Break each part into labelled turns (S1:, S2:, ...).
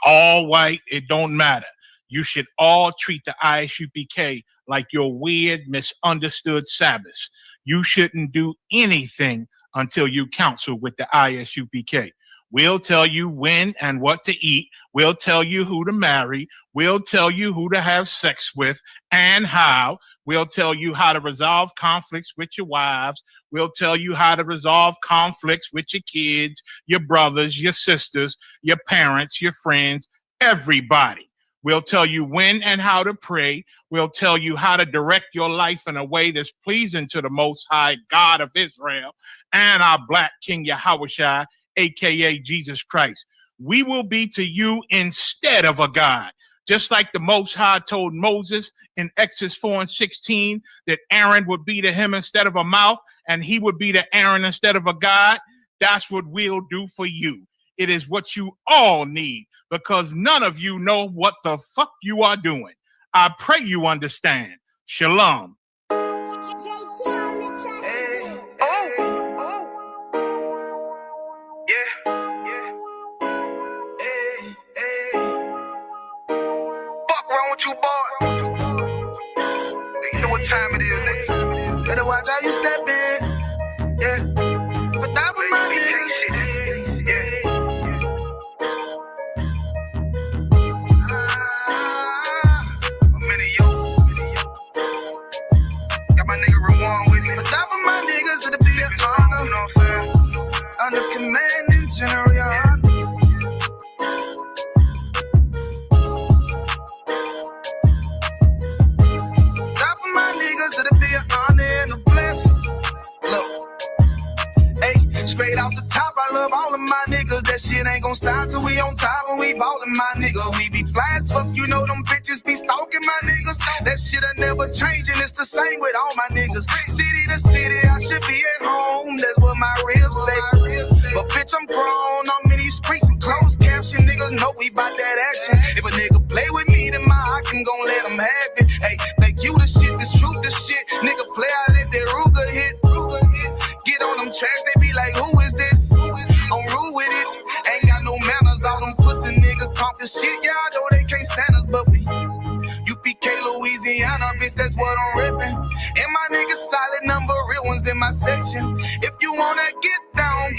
S1: all white, it don't matter. You should all treat the ISUPK like your weird, misunderstood Sabbaths. You shouldn't do anything until you counsel with the ISUPK. We'll tell you when and what to eat. We'll tell you who to marry. We'll tell you who to have sex with and how. We'll tell you how to resolve conflicts with your wives. We'll tell you how to resolve conflicts with your kids, your brothers, your sisters, your parents, your friends, everybody. We'll tell you when and how to pray. We'll tell you how to direct your life in a way that's pleasing to the Most High God of Israel and our Black King Yahushua, a.k.a. Jesus Christ. We will be to you instead of a God. Just like the Most High told Moses in Exodus 4:16 that Aaron would be to him instead of a mouth and he would be to Aaron instead of a God, that's what we'll do for you. It is what you all need because none of you know what the fuck you are doing. I pray you understand. Shalom.
S2: You boy, you know what time it is, nigga. Better watch how you step in, yeah. But that was my niggas, yeah. I'm in it, yo. Got my nigga Rewan with me. But that was my niggas, it'll be an honor. You know what I'm saying? Under commanding General, your honor. Straight off the top, I love all of my niggas. That shit ain't gon' stop till we on top and we ballin', my nigga. We be fly as fuck, you know them bitches be stalking my niggas. That shit'll never change and it's the same with all my niggas. City to city, I should be at home. That's what my ribs say. But bitch, I'm grown. I'm in these streets and closed caption. Niggas know we bout that action. If a nigga play with me, then my Hakim gon' let him have it. Hey, think you the shit, this truth the shit. Nigga play, I let that Ruger hit. Get on them tracks, they be like, who is this? I'm rude with it. Ain't got no manners. All them pussy niggas talking shit. Y'all know they can't stand us, but we UPK Louisiana, bitch, that's what I'm reppin'. And my niggas solid number, real ones in my section. If you wanna get down,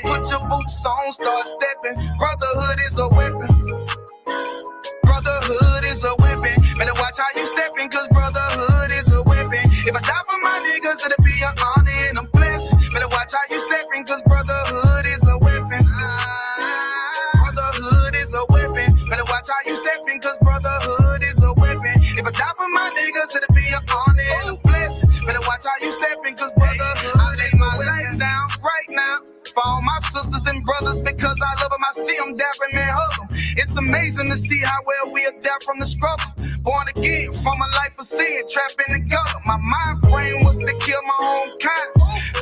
S2: put your boots on, start stepping. Brotherhood is a weapon. Brotherhood is a weapon. Better watch how you steppin', cause brotherhood is a weapon. If I die for my niggas, it'll be an honor and a blessing. Better watch how you steppin', cause brotherhood is a weapon. Brotherhood is a weapon. Better watch how you steppin', cause brotherhood is a weapon. If I die for my niggas, it'll be an honor and a blessing. Better watch how you steppin', cause brotherhood I lay my life down right now for all my sisters and brothers because I love them. I see them dapping and hug them. It's amazing to see how well we adapt from the struggle. Born again from a life of sin, trapped in the gutter. My mind frame was to kill my own kind.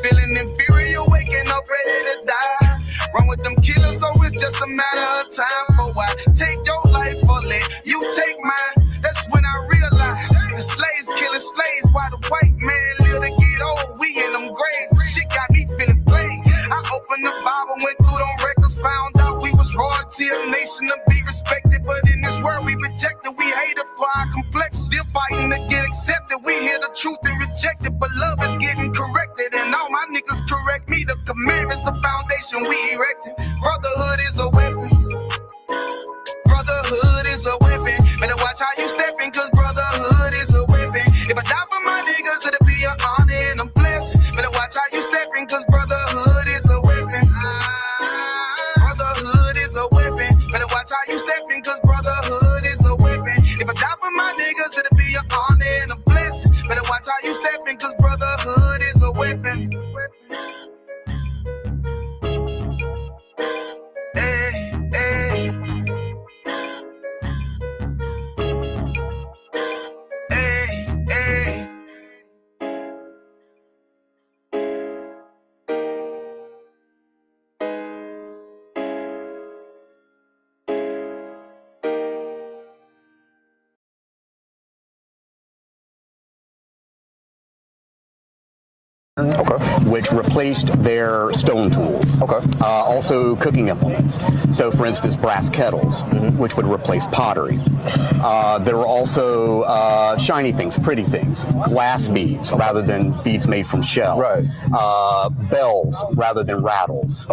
S2: Feeling inferior, waking up ready to die. Run with them killers, so it's just a matter of time. For I take your life or let you take mine. That's when I realized the slaves killing slaves while the white man live to get old. We in them graves, shit got me feeling played. I opened the Bible, went through them records, found out we was royalty, a nation to be respected. But in this world we rejected, we hated for our complexion. Still fighting to get accepted. We hear the truth and reject it, but love is getting corrected. And all my niggas correct me. The commandments, the foundation we erected. Brotherhood is a weapon. Brotherhood is a weapon. Better watch how you steppin', cause brotherhood is a weapon. If I die for my niggas, it'll be an honor and a blessing. Better watch how you steppin', cause brotherhood is a weapon. Brotherhood is a weapon. Better watch how you steppin', cause brotherhood is a weapon. If I die for my niggas, it'll be an honor and a blessing. Better watch how you steppin', cause brotherhood is a weapon. Hey, hey.
S3: Okay. which replaced their stone tools.
S4: Okay.
S3: Also cooking implements. So, for instance, brass kettles, which would replace pottery. There were also shiny things, pretty things, glass beads rather than beads made from shell.
S4: Right.
S3: Bells rather than rattles,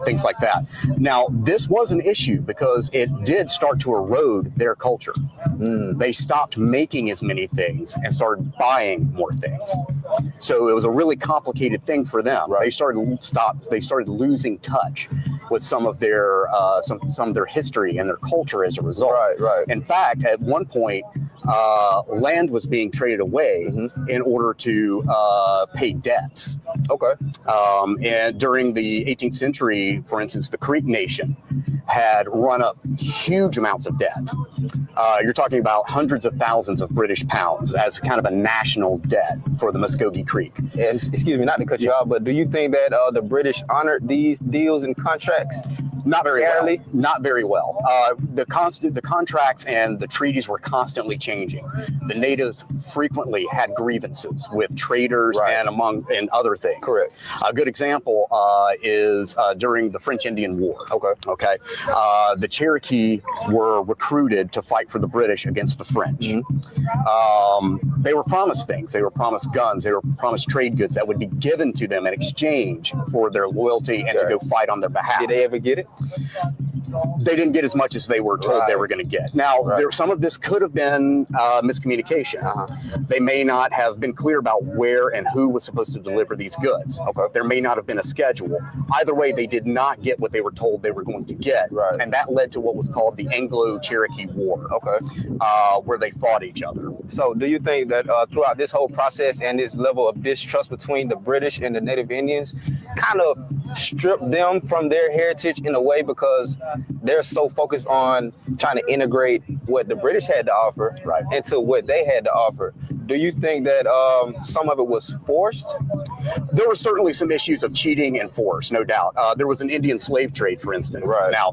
S3: things like that. Now, this was an issue because it did start to erode their culture. They stopped making as many things and started buying more things. So it was a really complicated thing for them. Right. They started losing touch with some of their history and their culture as a result.
S4: Right.
S3: In fact, at one point, land was being traded away in order to pay debts.
S4: Okay.
S3: And during the 18th century, for instance, the Creek Nation had run up huge amounts of debt. You're talking about hundreds of thousands of British pounds as kind of a national debt for the Muskogee Creek.
S4: And excuse me, not to cut you off, but do you think that the British honored these deals and contracts?
S3: Not very
S4: fairly?
S3: well. Not very well. The contracts and the treaties were constantly changing. The natives frequently had grievances with traders and other things.
S4: Correct.
S3: A good example is during the French Indian War. Okay. The Cherokee were recruited to fight for the British against the French. They were promised things. They were promised guns. They were promised trade goods that would be given to them in exchange for their loyalty and to go fight on their behalf.
S4: Did they ever get it?
S3: They didn't get as much as they were told they were going to get. Now, some of this could have been miscommunication. They may not have been clear about where and who was supposed to deliver these goods. There may not have been a schedule. Either way, they did not get what they were told they were going to get. And that led to what was called the Anglo-Cherokee War, where they fought each other.
S4: So do you think that throughout this whole process and this level of distrust between the British and the Native Indians kind of stripped them from their heritage in a way because they're so focused on trying to integrate what the British had to offer into what they had to offer? Do you think that some of it was forced?
S3: There were certainly some issues of cheating and force, no doubt. There was an Indian slave trade, for instance. Now,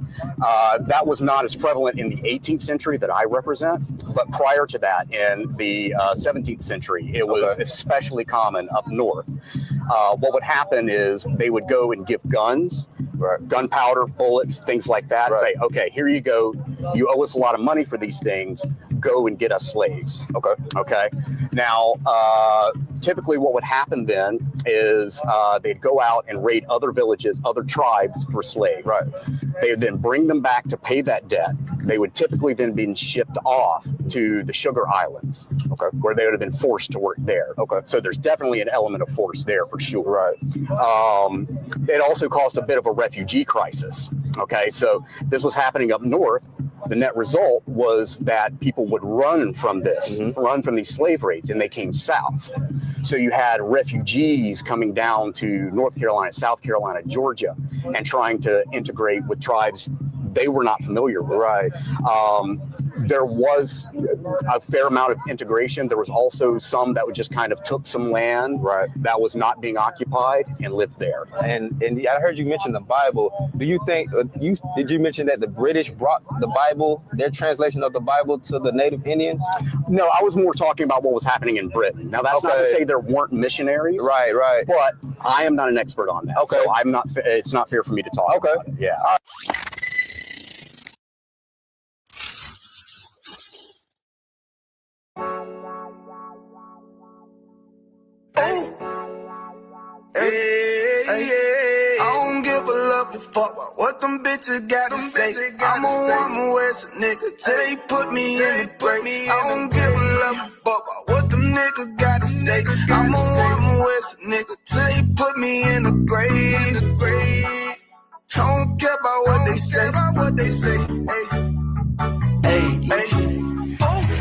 S3: that was not as prevalent in the 18th century that I represent, but prior to that, in the 17th century, it was especially common up north. What would happen is they would go and give guns, gunpowder, bullets, things like that. Say, okay, here you go. You owe us a lot of money for these things. Go and get us slaves. Okay. Now, typically what would happen then is they'd go out and raid other villages, other tribes for slaves. They would then bring them back to pay that debt. They would typically then be shipped off to the Sugar Islands, where they would have been forced to work there. So there's definitely an element of force there for sure. It also caused a bit of a refugee crisis. So this was happening up north. The net result was that people would run from this, run from these slave raids, and they came south. So you had refugees coming down to North Carolina, South Carolina, Georgia, and trying to integrate with tribes they were not familiar with. There was a fair amount of integration. There was also some that would just kind of took some land that was not being occupied and lived there.
S4: And I heard you mention the Bible. Do you think did you mention that the British brought the Bible, their translation of the Bible, to the Native Indians?
S3: No, I was more talking about what was happening in Britain. Now that's not to say there weren't missionaries. But I am not an expert on that. So I'm not. It's not fair for me to talk about it. Yeah.
S2: I don't give a love a fuck about what them bitches gotta say. I'm a woman where's a nigga till they put me in the grave. I don't give a love a fuck about what them niggas gotta say. I'm a woman where's a nigga till they put me in the grave. I don't care about what they say. Hey.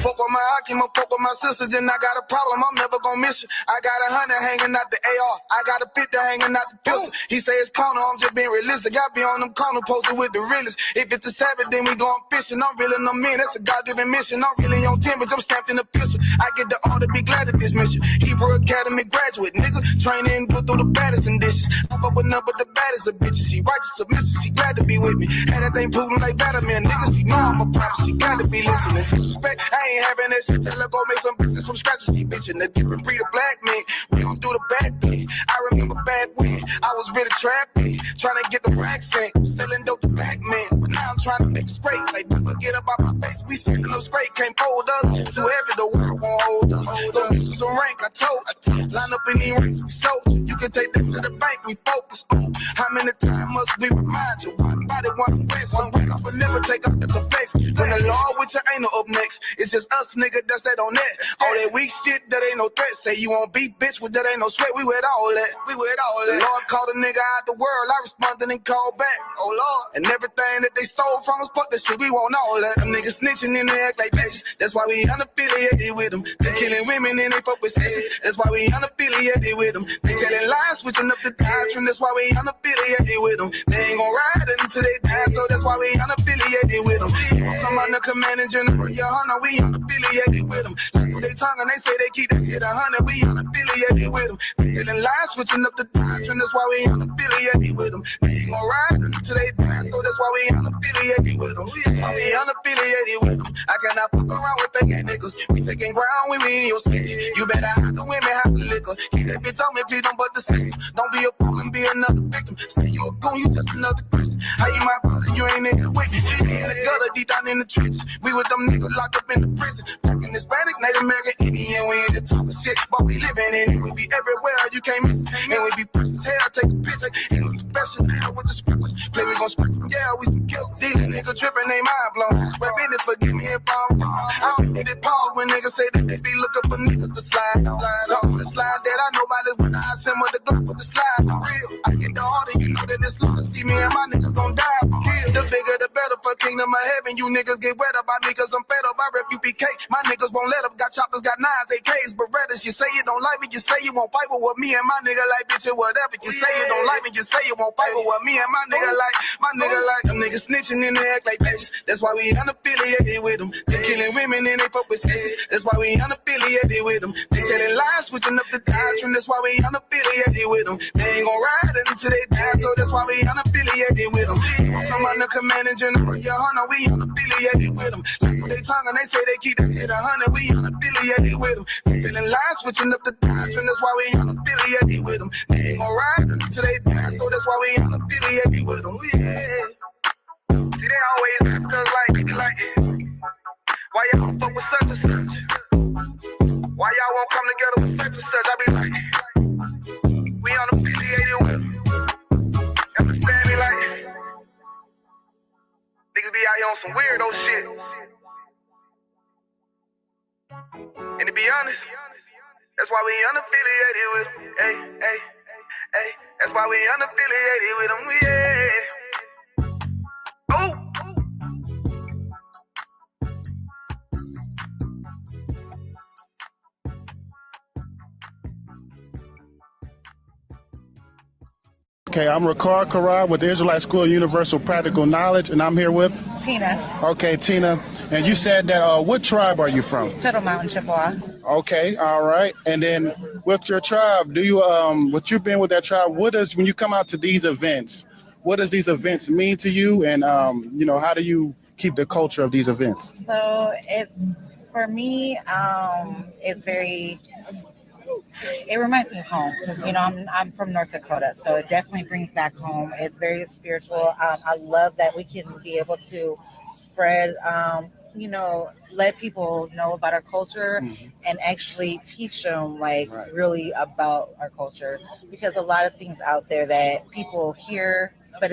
S2: Fuck with my Akima, fuck with my sisters, then I got a problem, I'm never gonna miss you. I got 100 hanging out the AR, I got a 50 hanging out the pistol. He say it's corner, I'm just being realistic. I be on them corner posted with the realest. If it's the Sabbath, then we going fishing. I'm reeling them in, that's a God-given mission. I'm really on 10, but I'm stamped in the pistol. I get the order, be glad at this mission. Hebrew Academy graduate, nigga. Training, put through the baddest conditions. I fuck with none but the baddest of bitches. She righteous, submissive, she glad to be with me. Had that thing Putin like Vladimir, nigga. She know I'm a prophet, she got to be listening. Disrespect, I ain't having that shit till I go make some business from scratch. See, bitch, in a different breed of black men. We don't do the bad thing. I remember back when I was really trapping, trying to get the racks in, selling dope to black men. But now I'm trying to make it straight. Like, don't forget about my face. We sticking up straight, can't fold us. Too heavy, the world won't hold us. Go get you some rank, I told you. Line up in these ranks, we sold you. You can take that to the bank, we focus on. How many times must we remind you? One body, one win, some records, but never take up as a flex. When the law with your ain't no up next, it's just us, nigga, that's that on that. All that weak shit, that ain't no threat. Say you won't beat, bitch, with that ain't no sweat. We with all that. We with all that. The Lord called a nigga out the world, I responded and called back. Oh Lord. And everything that they stole from us, fuck that shit, we want all that. Them niggas snitching and they act like bitches. That's why we unaffiliated with them. They killing women and they fuck with sisters. That's why we unaffiliated with them. They telling lies, switching up the doctrine. That's why we unaffiliated with them. They ain't gon' ride until they die, so that's why we unaffiliated with them. Come on the command and general, your hunter, we unaffiliated with them. Like they tongue and they say they keep that shit 100, we unaffiliated with them. They telling lies, switching up the doctrine. That's why we unaffiliated with them. They ain't gon' ride until they die, so that's why we unaffiliated with them. That's why we unaffiliated with them. I cannot fuck around with fake niggas. We taking ground when we in your city. You better hide the women, hide the liquor. Keep that bitch on me, please don't but the same. Don't be a fool and be another victim. Say you a goon, you just another Christian. How you my brother, you ain't in it with me. We in the gutter, deep down in the trenches. We with them niggas locked up in the prison. Fucking Hispanic, Native American, Indian. We ain't just talking shit, but we living in it. We be everywhere, you can't miss it. And we be fresh as hell, take a picture. And we special now with the scriptures. Play, we gon' script them, yeah, we some killers. These niggas tripping, they mind blown. Rap in it, forgive me if I'm wrong. I don't think they pause when niggas say that they be looking for niggas to slide on the slide that I know about this when I assemble the Glock with the slide for real. I get the order, you know that it's slaughter. See me and my niggas gon' die for real. The bigger the better for kingdom of heaven. You niggas get wet up by me cause I'm fed up. I rep UPK. My niggas won't let up. Got choppers, got nines, AKs, Berettas. You say you don't like me, you say you won't fight with me and my nigga like bitch or whatever. You say you don't like me, you say you won't fight with me and my nigga like. Them niggas snitching and they act like bitches. That's why we unaffiliated with them. They killing women and they fuck with sisters. That's why we unaffiliated with them. They telling lies, switching up the doctrine. That's why we unaffiliated with them. They ain't gon' ride until they die, so that's why we unaffiliated with them. Come on the command and general, your hunter, we unaffiliated with them. Like they tongue and they say they keep that shit 100, we unaffiliated with them. They telling lies, switching up the doctrine. That's why we unaffiliated with them. They ain't gon' ride until they die, so that's why we unaffiliated with them. Yeah. See, they always ask us like, why y'all don't fuck with such and such? Why y'all won't come together with such and such? I be like, we unaffiliated with them. Understand me? Like, niggas be out here on some weirdo shit. And to be honest, that's why we unaffiliated with them. Hey. That's why we unaffiliated with them. Yeah. Oh.
S5: Okay, I'm Ricard Karad with the Israelite School of Universal Practical Knowledge, and I'm here with
S6: Tina.
S5: Okay, Tina, and you said that what tribe are you from?
S6: Turtle Mountain, Chippewa.
S5: Okay, all right. And then with your tribe, do you what you've been with that tribe? What does when you come out to these events? What does these events mean to you? And how do you keep the culture of these events?
S6: So it's for me, it's very. It reminds me of home because I'm from North Dakota, so it definitely brings back home. It's very spiritual. I love that we can be able to spread, let people know about our culture and actually teach them really about our culture, because a lot of things out there that people hear, but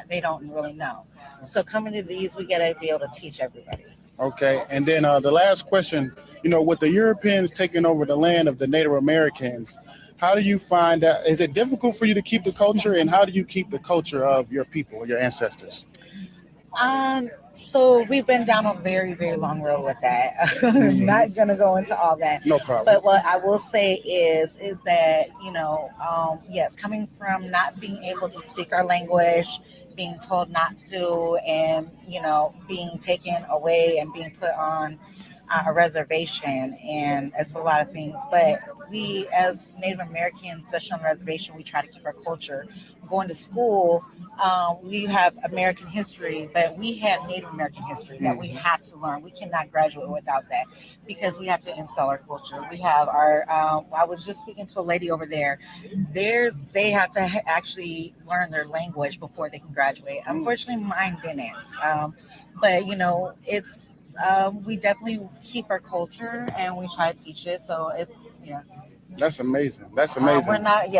S6: they don't really know. So coming to these, we got to be able to teach everybody.
S5: Okay, and then the last question, with the Europeans taking over the land of the Native Americans, how do you find that? Is it difficult for you to keep the culture, and how do you keep the culture of your people, your ancestors?
S6: So we've been down a very, very long road with that. Not going to go into all that.
S5: No problem.
S6: But what I will say is that, yes, coming from not being able to speak our language, being told not to, and, being taken away and being put on a reservation, and it's a lot of things. But we, as Native Americans, especially on the reservation, we try to keep our culture. going to school, we have American history, but we have Native American history that we have to learn. We cannot graduate without that because we have to install our culture. We have our, I was just speaking to a lady over there. They have to actually learn their language before they can graduate. Unfortunately, mine didn't. But it's we definitely keep our culture and we try to teach it. So it's
S5: That's amazing. That's amazing.
S6: We're not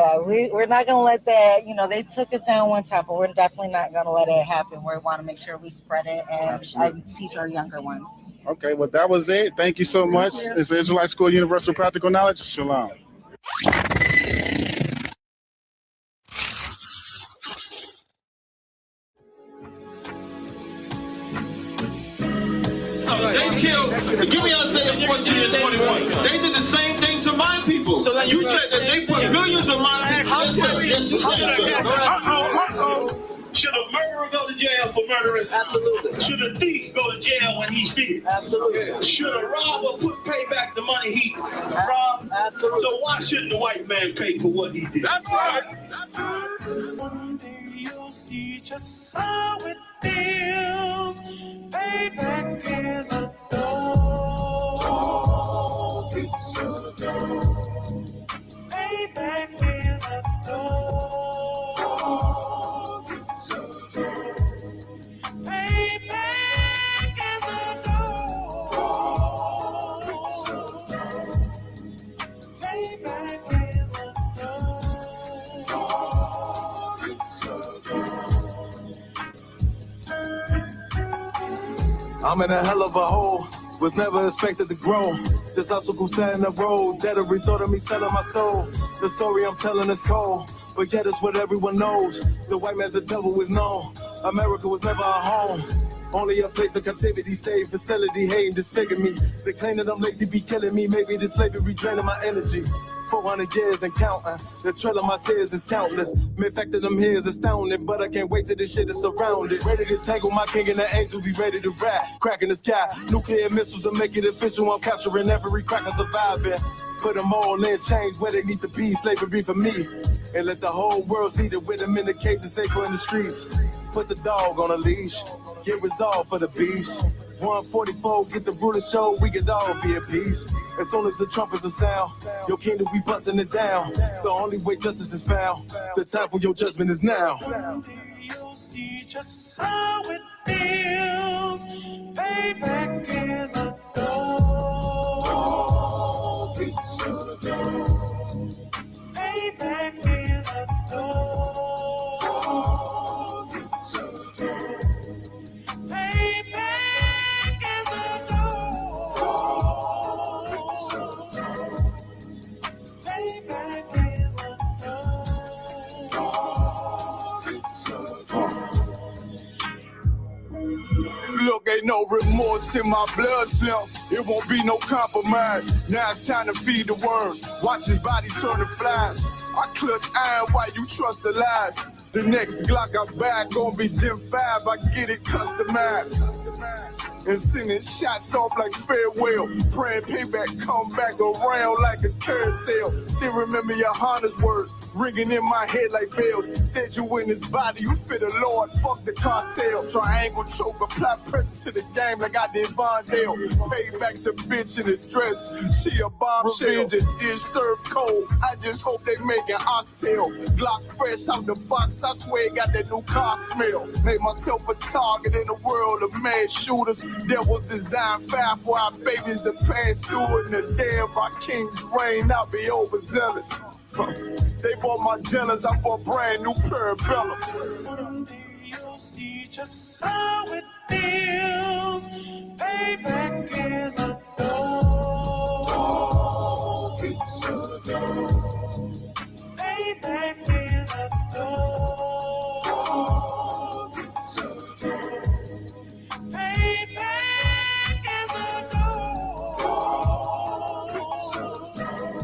S6: gonna let that. They took us down one time, but we're definitely not gonna let it happen. We want to make sure we spread it and teach our younger ones.
S5: Okay, well that was it. Thank you so much. It's Israelite School Universal Practical Knowledge. Shalom.
S7: They killed, give me Isaiah 14 and 21. They did the same thing to my people. So you said that they put millions of my people. Should a murderer go to jail for murdering? Absolutely. Should a thief go to jail when he steals? Absolutely. Should a robber pay back the money he robbed? Absolutely. So why shouldn't the white man pay for what he did? That's right.
S2: One day you'll see just how it feels. Payback is a dog. It's a dog. Payback is a dog. It's a dog. Payback is a dog. It's a dog. Payback is a dog. It's a dog. I'm in a hell of a hole. Was never expected to grow. Just obstacles set in the road. That a result of me selling my soul. The story I'm telling is cold, but yet it's what everyone knows. The white man's the devil is known. America was never a home. Only a place of captivity, safe facility, hating, disfigure me. They claim that I'm lazy, be killing me. Maybe the slavery draining my energy. 400 years and counting. The trail of my tears is countless. The fact that I'm here is astounding, but I can't wait till this shit is surrounded. Ready to tangle my king and the angel, be ready to rap. Crack in the sky, nuclear missiles will make it official. I'm capturing every cracker surviving. Put them all in chains where they need to be. Slavery for me. And let the whole world see the rhythm in the cages, safer in the streets. Put the dog on a leash. Get resolved for the beast. 144, get the ruler show, we could all be at peace. As soon as the trumpets are sound, your kingdom we busting it down. The only way justice is found, the time for your judgment is now. You'll see just how it feels. Payback is a dog. It's a dog. Payback is a dog. It's a dog. Payback is a dog. It's a dog. Payback is a dog. It's a dog. Look, ain't no remorse in my blood cell. It won't be no compromise. Now it's time to feed the worms. Watch his body turn to flies. I clutch iron while you trust the lies. The next Glock I back gon' be Gen 5. I get it customized. And sending shots off like farewell. Praying payback come back around like a carousel. Still remember your Honda's words ringing in my head like bells. Said you in his body, you fit the Lord, fuck the cartel. Triangle choke, apply pressure to the game like I did Vondale. Payback's a bitch in a dress, she a bombshell. Revenge is served cold, I just hope they make an oxtail. Glock fresh out the box, I swear it got that new car smell. Made myself a target in a world of mad shooters. There was designed fire for our babies to pass through. In the day of our king's reign, I'll be overzealous. They bought my jealous, I bought brand new parabellums. One day you'll see just how it feels. Payback is a dog. It's a dog. Payback is a dog. It's a dog. Payback is a dog. It's a dog.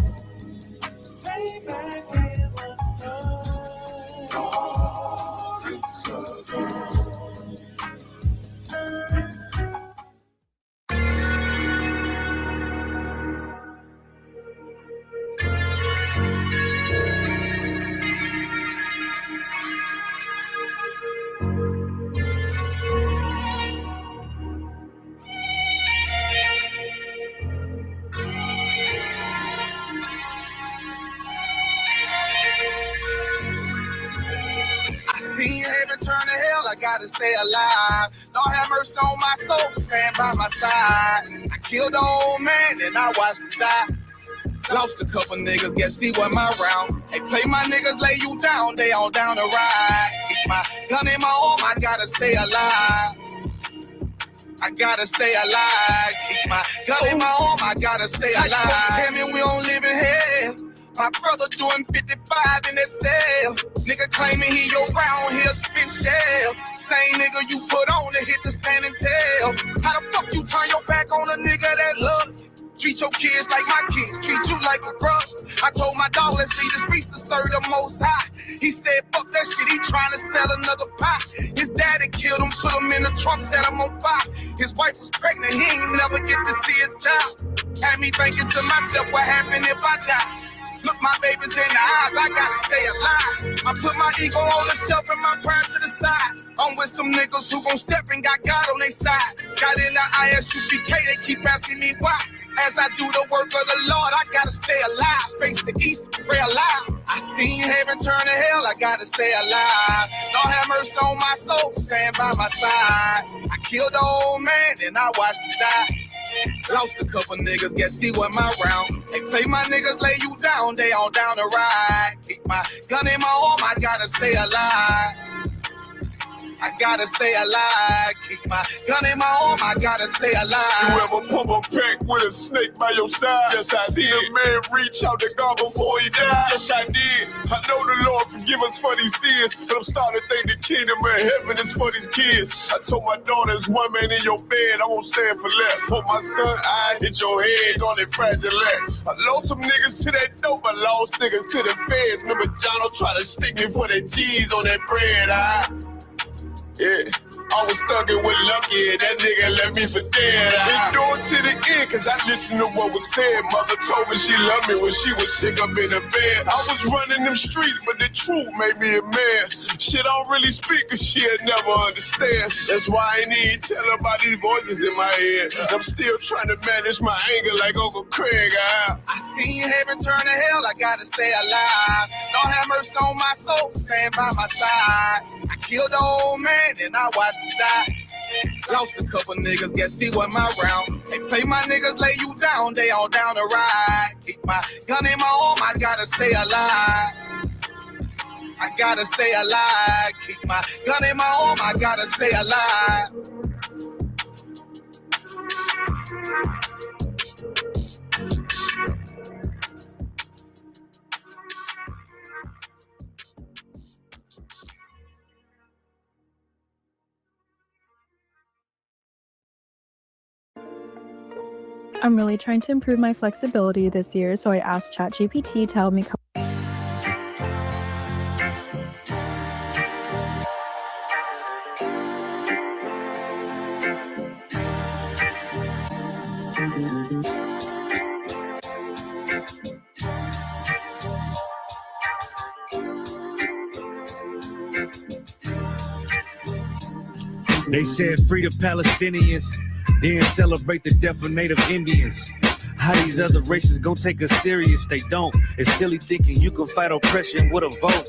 S2: Payback is a dog. It's a dog. stay alive. Lord have mercy on my soul, stand by my side. I killed the old man and I watched him die. Lost a couple niggas, guess he wasn't my round. They play my niggas, lay you down, they all down to ride. Keep my gun in my arm, I gotta stay alive. I gotta stay alive. Keep my gun in my arm, I gotta stay alive. Tell me we don't live in hell. My brother doing 55 in that cell. Nigga claiming he your round here spit shell. Same nigga you put on to hit the stand and tell. How the fuck you turn your back on a nigga that love you? Treat your kids like my kids, treat you like a brother. I told my dog, let's leave the streets to serve the most high. He said, fuck that shit, he trying to sell another pie. His daddy killed him, put him in the trunk, set him on fire. His wife was pregnant, he ain't never get to see his child. Had me thinking to myself, what happened if I die? Look my babies in the eyes, I gotta stay alive. I put my ego on the shelf and my pride to the side. I'm with some niggas who gon' step and got God on their side. Got in the ISUBK, they keep asking me why. As I do the work of the Lord, I gotta stay alive. Face the east, pray alive. I seen heaven turn to hell, I gotta stay alive. Lord have mercy on my soul, stand by my side. I killed the old man and I watched him die. Lost a couple niggas, guess he wasn't my round. They play my niggas, lay you down, they all down to ride. Keep my gun in my arm, I gotta stay alive. I gotta stay alive. Keep my gun in my arm, I gotta stay alive.
S8: You ever pump a pack with a snake by your side? Yes, I see a man reach out to God before he died. Yes, I did. I know the Lord forgive us for these sins, but I'm starting to think the kingdom of heaven is for these kids. I told my daughter, there's one man in your bed, I won't stand for less. For my son, I hit your head on that fragile legs. I lost some niggas to that dope, I lost niggas to the feds. Remember Jono tried to stick me for that cheese on that bread, yeah, I was thugging with Lucky and that nigga left me for dead. Endured to the end cause I listened to what was said. Mother told me she loved me when she was sick up in the bed. I was running them streets but the truth made me a man. Shit I don't really speak cause she'll never understand. That's why I ain't even tell her about these voices in my head. I'm still trying to manage my anger like Uncle Craig.
S2: I seen heaven turn to hell, I gotta stay alive. Lord have mercy on my soul, stand by my side. I killed the old man and I watched him die. Lost a couple niggas, guess he wasn't my round. They play my niggas, lay you down, they all down to ride. Keep my gun in my arm, I gotta stay alive. I gotta stay alive. Keep my gun in my arm, I gotta stay alive.
S9: I'm really trying to improve my flexibility this year, so I asked ChatGPT to help me cope.
S10: They said free the Palestinians, then celebrate the death of Native Indians. How these other races gon' take us serious? They don't. It's silly thinking you can fight oppression with a vote.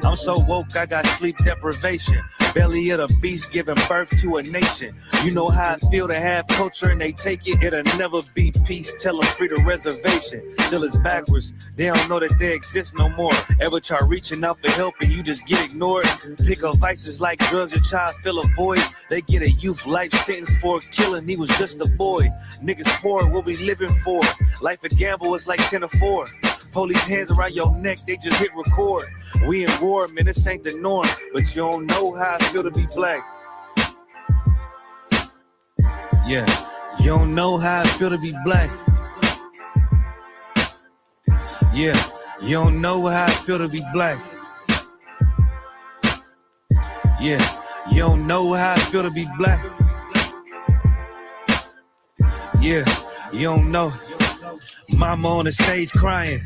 S10: I'm so woke, I got sleep deprivation. Belly of the beast giving birth to a nation. You know how I feel to have culture and they take it. It'll never be peace, tell them free the reservation. Till it's backwards, they don't know that they exist no more. Ever try reaching out for help and you just get ignored? Pick up vices like drugs, your child fill a void. They get a youth life sentence for a killing, he was just a boy. Niggas poor, what we living for? Life a gamble, it's like 10 or 4. Police hands around your neck, they just hit record. We in war, man, this ain't the norm. But you don't know how I feel to be black. Yeah, you don't know how I feel to be black. Yeah, you don't know how I feel to be black. Yeah, you don't know how I feel to be black. Yeah, you don't know. Mama on the stage crying.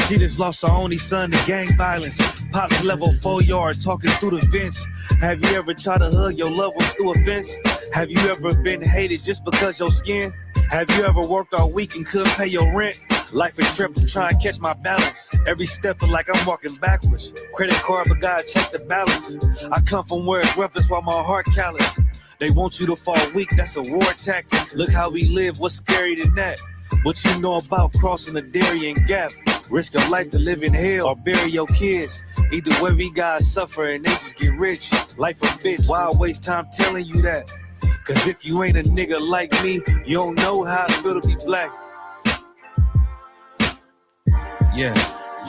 S10: She just lost her only son to gang violence. Pops level 4-yard talking through the vents. Have you ever tried to hug your loved ones through a fence? Have you ever been hated just because your skin? Have you ever worked all week and couldn't pay your rent? Life a trip to try and catch my balance. Every step feel like I'm walking backwards. Credit card, but gotta check the balance. I come from where it's rough, that's why my heart callous. They want you to fall weak, that's a war tactic. Look how we live, what's scary than that? What you know about crossing the Darien Gap? Risk of life to live in hell or bury your kids. Either way, we gotta suffer and they just get rich. Life a bitch, why I waste time telling you that? Cause if you ain't a nigga like me, you don't know how it feel to be black. Yeah,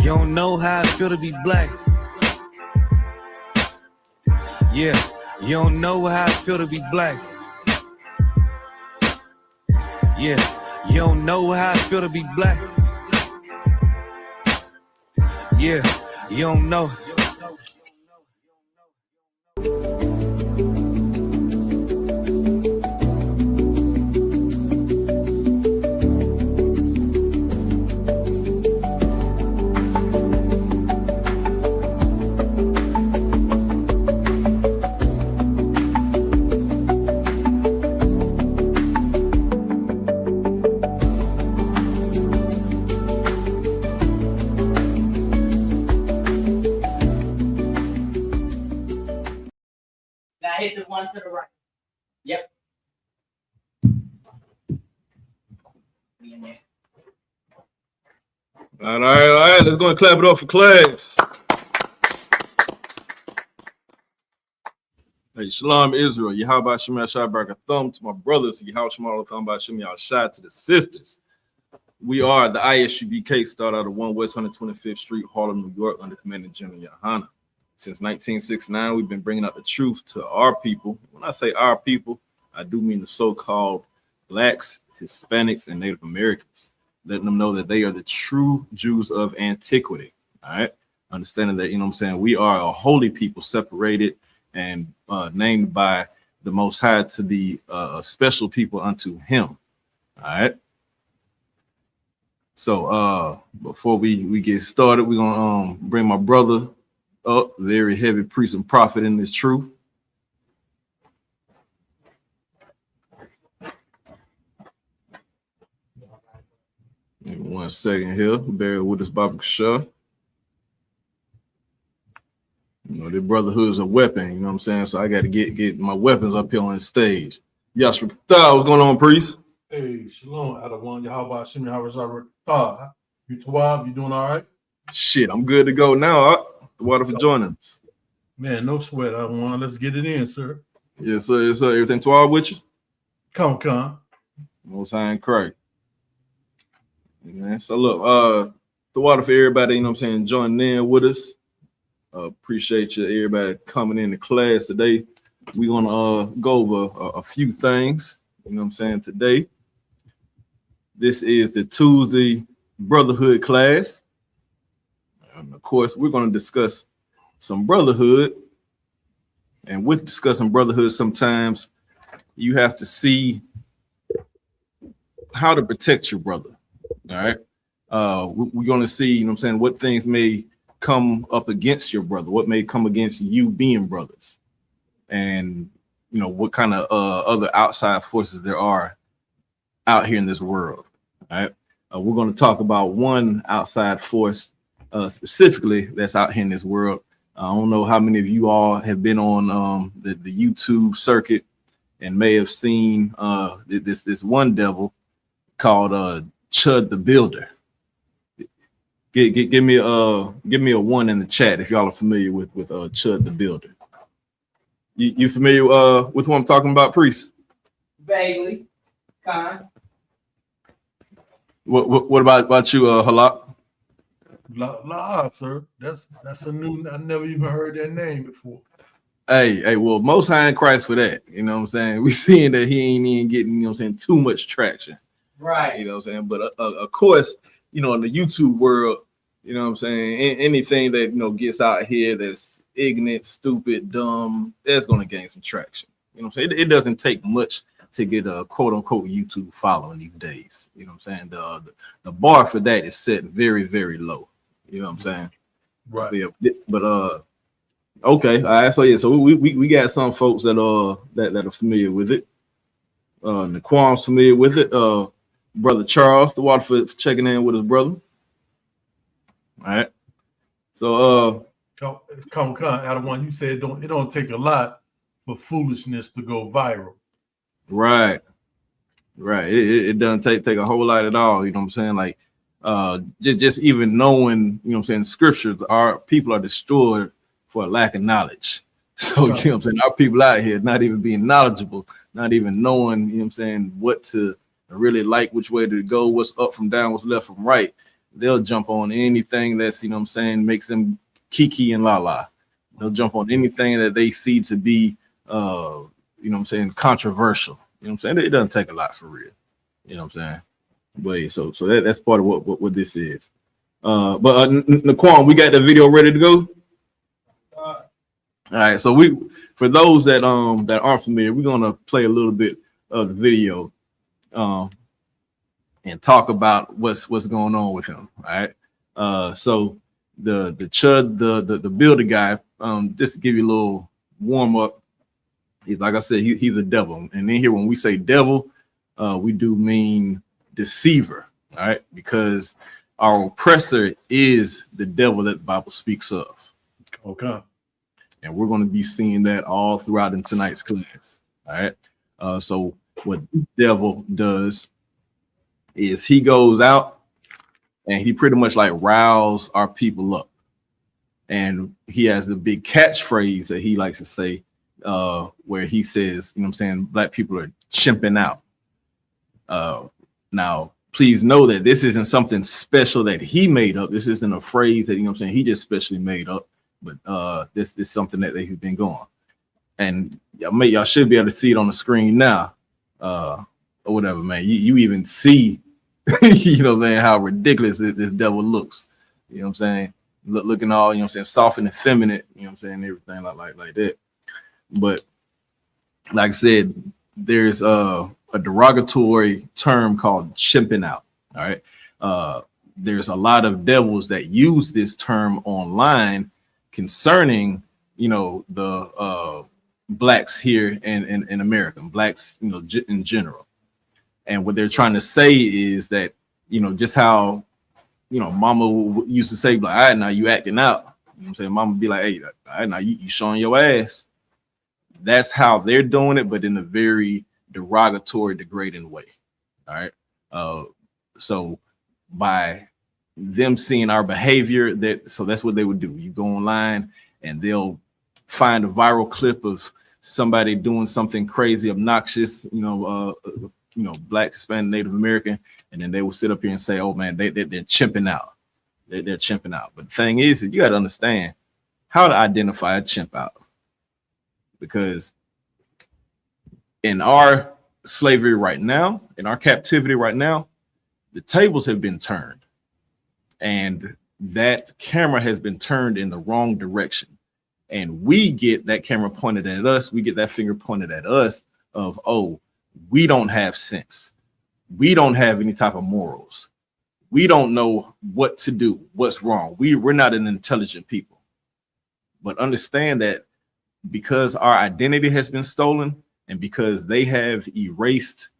S10: you don't know how it feel to be black. Yeah, you don't know how it feel to be black. Yeah, you don't know how it feel to be black. Yeah, you don't know.
S11: Hit the one to the right. Yep.
S12: All right. Let's go and clap it up for class. Hey, Shalom Israel. Yahweh Shem Yahshua Barak Thumb to my brothers. Yahweh Shem Thumb by Shem Yahshua to the sisters. We are the ISUBK, start out of 1 West 125th Street, Harlem, New York, under Commander General Yohana. Since 1969, we've been bringing out the truth to our people. When I say our people, I do mean the so-called blacks, Hispanics, and Native Americans, letting them know that they are the true Jews of antiquity. All right. Understanding that, you know what I'm saying, we are a holy people separated and named by the Most High to be a special people unto him. All right. So before we get started, we're gonna bring my brother up, very heavy priest and prophet in this truth. Give me 1 second here. Bear with us, Baba Kasha. You know, the brotherhood is a weapon, you know what I'm saying? So I got to get my weapons up here on the stage. Yashua, what's going on, priest?
S13: Hey, shalom, Adawan, Yahweh Shem Yahweh. You Tawab, you doing all right?
S12: Shit, I'm good to go now. The water for joining us.
S13: Man, no sweat, Adawan. Let's get it in, sir.
S12: Yes, sir. Yes, sir. Everything Tawab with you?
S13: Come.
S12: Most High in Christ. Man, so look, the water for everybody, you know what I'm saying, joining in with us. Appreciate you, everybody coming into class today. We're gonna go over a few things, you know what I'm saying, today. This is the Tuesday Brotherhood class. And of course, we're gonna discuss some brotherhood. And with discussing brotherhood, sometimes you have to see how to protect your brother. All right. We're going to see, you know what I'm saying, what things may come up against your brother, what may come against you being brothers, and, you know, what kind of other outside forces there are out here in this world. All right. We're going to talk about one outside force specifically that's out here in this world. I don't know how many of you all have been on the YouTube circuit and may have seen this one devil called Chud the Builder. Give me a one in the chat if y'all are familiar with Chud the Builder. You familiar with who I'm talking about, priest?
S11: Vaguely, kind.
S12: What about you, Halak?
S13: La, sir. That's a new. I never even heard that name before.
S12: Hey, well, Most High in Christ for that. You know what I'm saying? We seeing that he ain't even getting, you know what I'm saying, too much traction.
S11: Right.
S12: You know what I'm saying? But of course, you know, in the YouTube world, you know what I'm saying, anything that, you know, gets out here that's ignorant, stupid, dumb, that's going to gain some traction. You know what I'm saying? It doesn't take much to get a quote unquote YouTube following these days. You know what I'm saying? The bar for that is set very, very low. You know what I'm saying?
S13: Right.
S12: But okay. All right. So yeah, so we got some folks that are familiar with it. Naquan's familiar with it. brother Charles the Water for checking in with his brother. All right. So
S13: Come, Adam, one you said it don't take a lot for foolishness to go viral.
S12: Right. It doesn't take a whole lot at all. You know what I'm saying? Like just even knowing, you know what I'm saying, scriptures, our people are destroyed for a lack of knowledge. So you know what I'm saying, our people out here not even being knowledgeable, not even knowing, you know what I'm saying, what to really like, which way to go, what's up from down, what's left from right. They'll jump on anything that's, you know what I'm saying, makes them kiki and la la. They'll jump on anything that they see to be you know what I'm saying, controversial. You know what I'm saying? It doesn't take a lot for real. You know what I'm saying? But so that's part of what this is. But Naquan, we got the video ready to go. All right, so for those that aren't familiar, we're gonna play a little bit of the video and talk about what's going on with him. All right. So the Chud, the builder guy, just to give you a little warm up, he's, like I said, he's a devil. And then here when we say devil, we do mean deceiver, all right? Because our oppressor is the devil that the Bible speaks of.
S13: Okay.
S12: And we're going to be seeing that all throughout in tonight's class. All right. So what the devil does is he goes out and he pretty much like riles our people up. And he has the big catchphrase that he likes to say, where he says, you know what I'm saying, black people are chimping out. Now, please know that this isn't something special that he made up. This isn't a phrase that, you know what I'm saying, he just specially made up. But this is something that they've been going. And y'all should be able to see it on the screen now. Or whatever, man. You even see, you know, man, how ridiculous this devil looks. You know what I'm saying? Looking all, you know what I'm saying, soft and effeminate, you know what I'm saying, everything like that. But like I said, there's a derogatory term called chimping out. All right. There's a lot of devils that use this term online concerning, you know, the blacks here in America, blacks, you know, in general. And what they're trying to say is that, you know, just how, you know, mama used to say, like, all right, now you acting out. You know what I'm saying? Mama be like, hey, all right, now you showing your ass. That's how they're doing it, but in a very derogatory, degrading way. All right. So by them seeing our behavior, so that's what they would do. You go online and they'll find a viral clip of somebody doing something crazy, obnoxious, you know, Black, Hispanic, Native American, and then they will sit up here and say, oh man, they're chimping out. They're chimping out. But the thing is, you got to understand how to identify a chimp out. Because in our slavery right now, in our captivity right now, the tables have been turned. And that camera has been turned in the wrong direction. And we get that camera pointed at us. We get that finger pointed at us of, oh, we don't have sense. We don't have any type of morals. We don't know what to do, what's wrong. We're not an intelligent people. But understand that because our identity has been stolen and because they have erased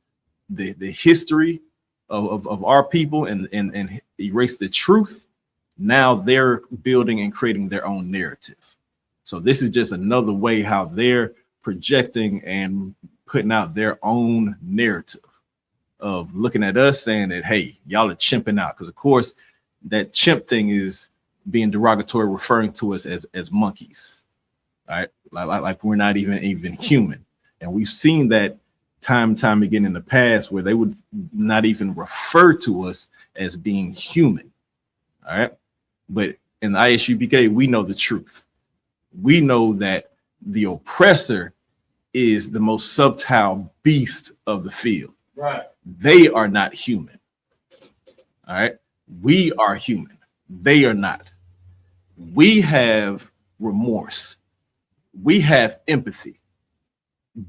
S12: the history of our people and erased the truth, now they're building and creating their own narrative. So this is just another way how they're projecting and putting out their own narrative of looking at us saying that, hey, y'all are chimping out. Because of course, that chimp thing is being derogatory, referring to us as monkeys. All right. Like we're not even human. And we've seen that time and time again in the past where they would not even refer to us as being human. All right. But in the ISUPK, we know the truth. We know that the oppressor is the most subtle beast of the field. Right. They are not human. All right. We are human. They are not. We have remorse. We have empathy.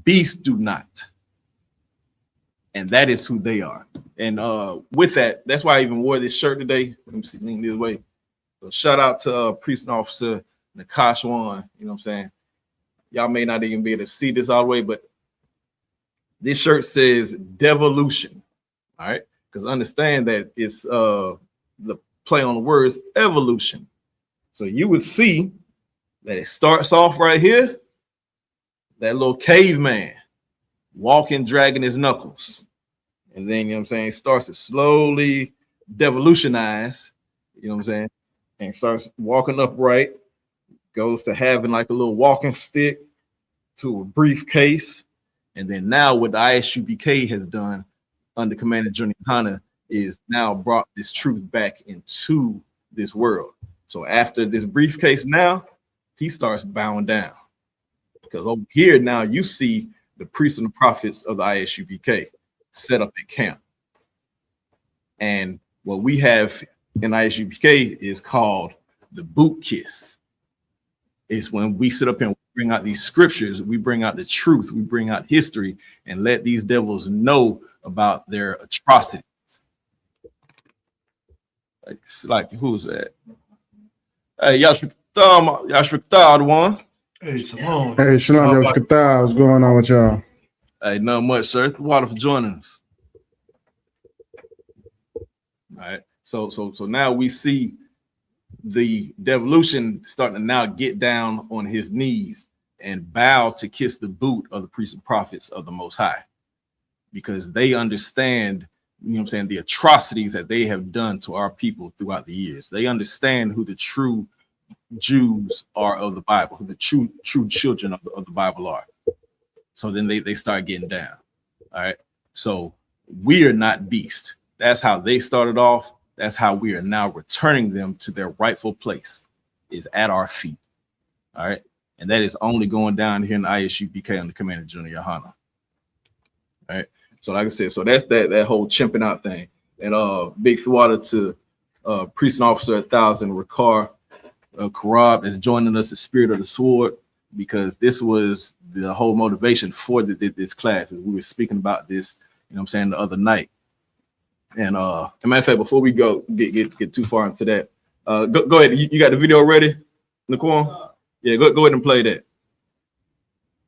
S12: Beasts do not. And that is who they are. And with that, that's why I even wore this shirt today. Let me see, lean this way. So shout out to Priest and Officer Nakashwan. You know what I'm saying? Y'all may not even be able to see this all the way, but this shirt says devolution. All right. because understand that it's the play on the words evolution. So you would see that it starts off right here, that little caveman walking, dragging his knuckles. And then, you know what I'm saying, it starts to slowly devolutionize, you know what I'm saying, and starts walking upright, goes to having like a little walking stick to a briefcase. And then now what the ISUBK has done under Commander Junior Hunter is now brought this truth back into this world. So after this briefcase now, he starts bowing down. Because over here now you see the priests and the prophets of the ISUBK set up at camp. And what we have in ISUBK is called the boot kiss. It's when we sit up here and bring out these scriptures, we bring out the truth, we bring out history, and let these devils know about their atrocities. Like who's that? Hey, Yashrik one.
S13: Hey, Simone.
S5: Hey, Shalom, what's going on with y'all?
S12: Hey, not much, sir. Water for joining us. All right. So now we see the devolution starting to now get down on his knees and bow to kiss the boot of the priests and prophets of the Most High, because they understand, you know what I'm saying, the atrocities that they have done to our people throughout the years. They understand who the true Jews are of the Bible, who the true children of the Bible are. So then they start getting down. All right. So we are not beast. That's how they started off. That's how we are now returning them to their rightful place, is at our feet. All right. And that is only going down here in the ISUBK under Commander Junior Hunter. All right. So like I said, so that's that whole chimping out thing. And big thwata to Priest and Officer 1000 Ricard Karab is joining us, the Spirit of the Sword, because this was the whole motivation for this class. We were speaking about this, you know what I'm saying, the other night. And as a matter of fact, before we go get too far into that, go ahead. You got the video ready, Naquan? Yeah, go ahead and play that.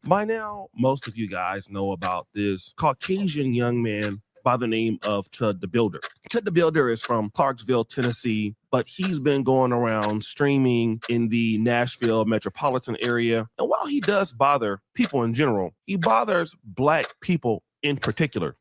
S14: By now, most of you guys know about this Caucasian young man by the name of Chud the Builder. Chud the Builder is from Clarksville, Tennessee, but he's been going around streaming in the Nashville metropolitan area. And while he does bother people in general, he bothers Black people in particular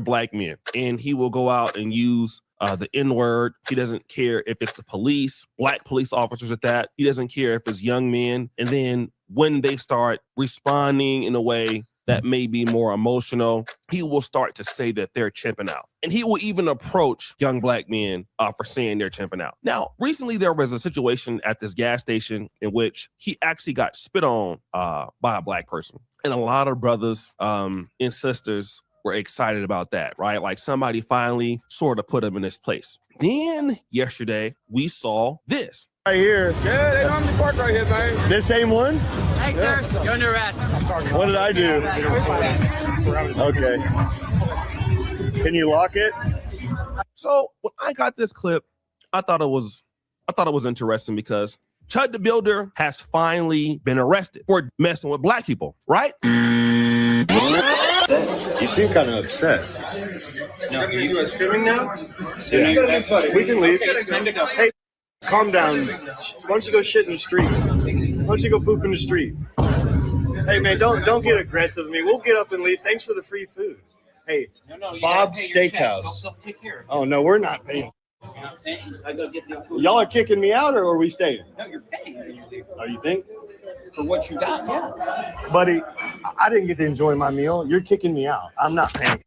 S14: Black men. And he will go out and use the N-word. He doesn't care if it's the police, Black police officers at that. He doesn't care if it's young men. And then when they start responding in a way that may be more emotional, he will start to say that they're chimping out. And he will even approach young Black men for saying they're chimping out. Now, recently there was a situation at this gas station in which he actually got spit on by a Black person. And a lot of brothers and sisters were excited about that, right? Like somebody finally sort of put him in his place. Then yesterday we saw this.
S15: Right here.
S16: Yeah, they normally park right here, man.
S15: This same one?
S11: Hey, sir, you're under arrest.
S15: What did I do? Okay. Can you lock it?
S14: So when I got this clip, I thought it was interesting because Chud the Builder has finally been arrested for messing with Black people, right?
S15: You seem kind of upset.
S16: No, you guys filming now?
S15: Yeah. We can leave. Hey, calm down. Why don't you go shit in the street? Why don't you go poop in the street? Hey man, don't get aggressive with me. We'll get up and leave. Thanks for the free food. Hey, Bob's Steakhouse.
S16: Don't take care of it.
S15: Oh no, we're not paying.
S16: You're not paying? I go get the food.
S15: Y'all are kicking me out, or are we staying?
S16: No, you're paying.
S15: Oh, you think?
S16: For what you got, yeah.
S15: Buddy, I didn't get to enjoy my meal. You're kicking me out. I'm not paying.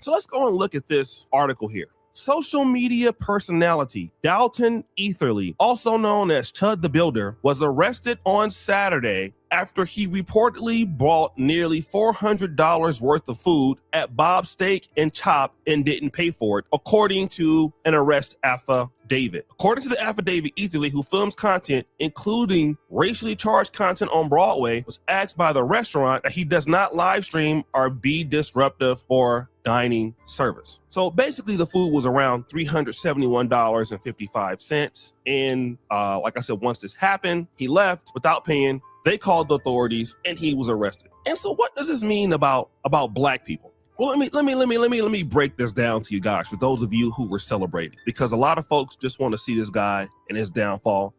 S14: So let's go and look at this article here. Social media personality Dalton Etherly, also known as Chud the Builder, was arrested on Saturday after he reportedly bought nearly $400 worth of food at Bob's Steak and Chop and didn't pay for it, according to an arrest affidavit. According to the affidavit, Etherly, who films content, including racially charged content on Broadway, was asked by the restaurant that he does not live stream or be disruptive for dining service. So basically the food was around $371.55. And like I said, once this happened, he left without paying. They called the authorities and he was arrested. And so what does this mean about Black people? Well, let me break this down to you guys for those of you who were celebrating, because a lot of folks just want to see this guy and his downfall,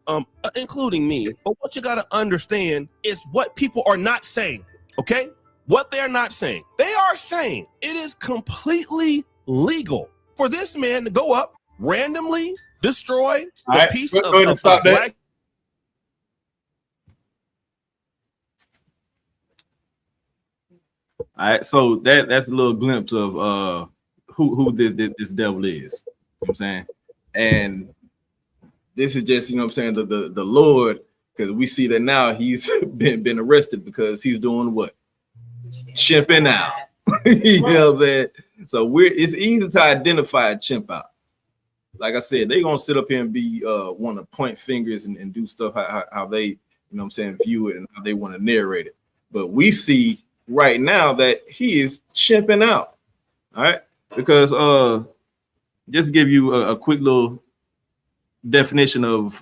S14: including me. But what you got to understand is what people are not saying. Okay, what they're not saying. They are saying it is completely legal for this man to go up randomly, destroy a piece of black.
S12: All right, so that's a little glimpse of who this devil is. You know what I'm saying? And this is just, you know what I'm saying, the Lord, because we see that now he's been arrested because he's doing what? Chimping out. You know what I'm saying? So it's easy to identify a chimp out. Like I said, they're gonna sit up here and be want to point fingers and do stuff how they, you know what I'm saying, view it and how they want to narrate it. But we see right now that he is chimping out. All right, because just to give you a quick little definition of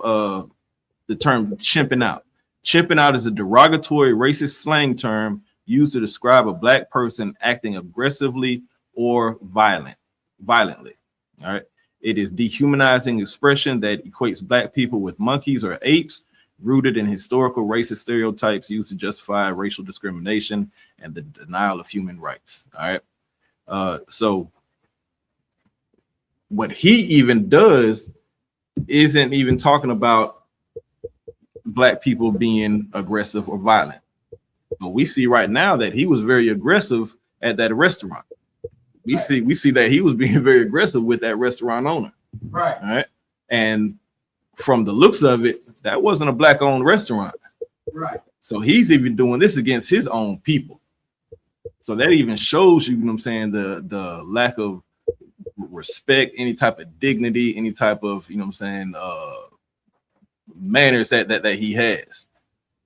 S12: the term chimping out. Chimping out is a derogatory racist slang term used to describe a black person acting aggressively or violently. All right, it is dehumanizing expression that equates black people with monkeys or apes, rooted in historical racist stereotypes used to justify racial discrimination and the denial of human rights. All right. So what he even does isn't even talking about black people being aggressive or violent. But we see right now that he was very aggressive at that restaurant. We see that he was being very aggressive with that restaurant owner.
S16: Right.
S12: All right. And from the looks of it, that wasn't a black-owned restaurant.
S16: Right.
S12: So he's even doing this against his own people. So that even shows you, you know what I'm saying, the lack of respect, any type of dignity, any type of, you know what I'm saying, manners that he has.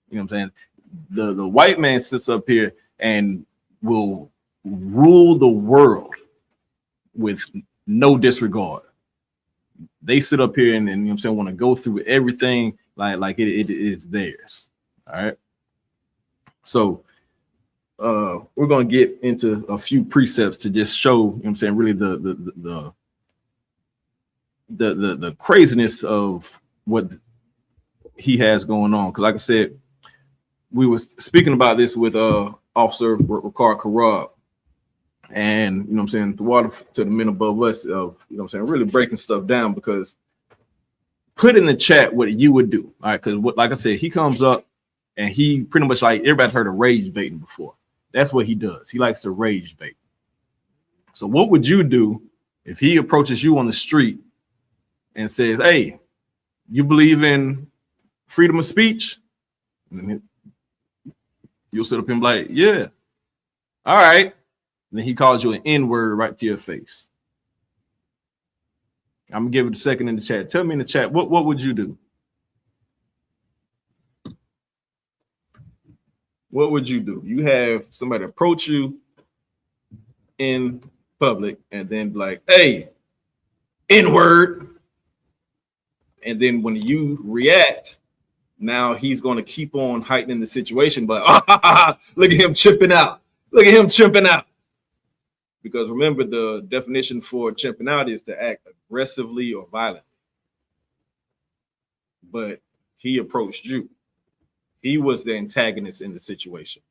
S12: You know what I'm saying? The white man sits up here and will rule the world with no disregard. They sit up here and you know what I'm saying, want to go through everything like it is theirs. All right. So we're gonna get into a few precepts to just show, you know what I'm saying, really the craziness of what he has going on. Because like I said, we was speaking about this with Officer Ricard Karab, and you know what I'm saying, the water to the men above us of, you know what I'm saying, really breaking stuff down. Because put in the chat what you would do. All right, because what, like I said, he comes up and he pretty much, like, everybody's heard of rage baiting before. That's what he does. He likes to rage bait. So what would you do if he approaches you on the street and says, hey, you believe in freedom of speech? And you'll sit up and be like, yeah. All right. And then he calls you an N-word right to your face. I'm gonna give it a second in the chat. Tell me in the chat, what would you do? What would you do? You have somebody approach you in public and then be like, hey, N-word. And then when you react, now he's going to keep on heightening the situation. But look at him chimping out. Look at him chimping out. Because remember, the definition for chimping out is to act aggressively or violently. But he approached you. He was the antagonist in the situation.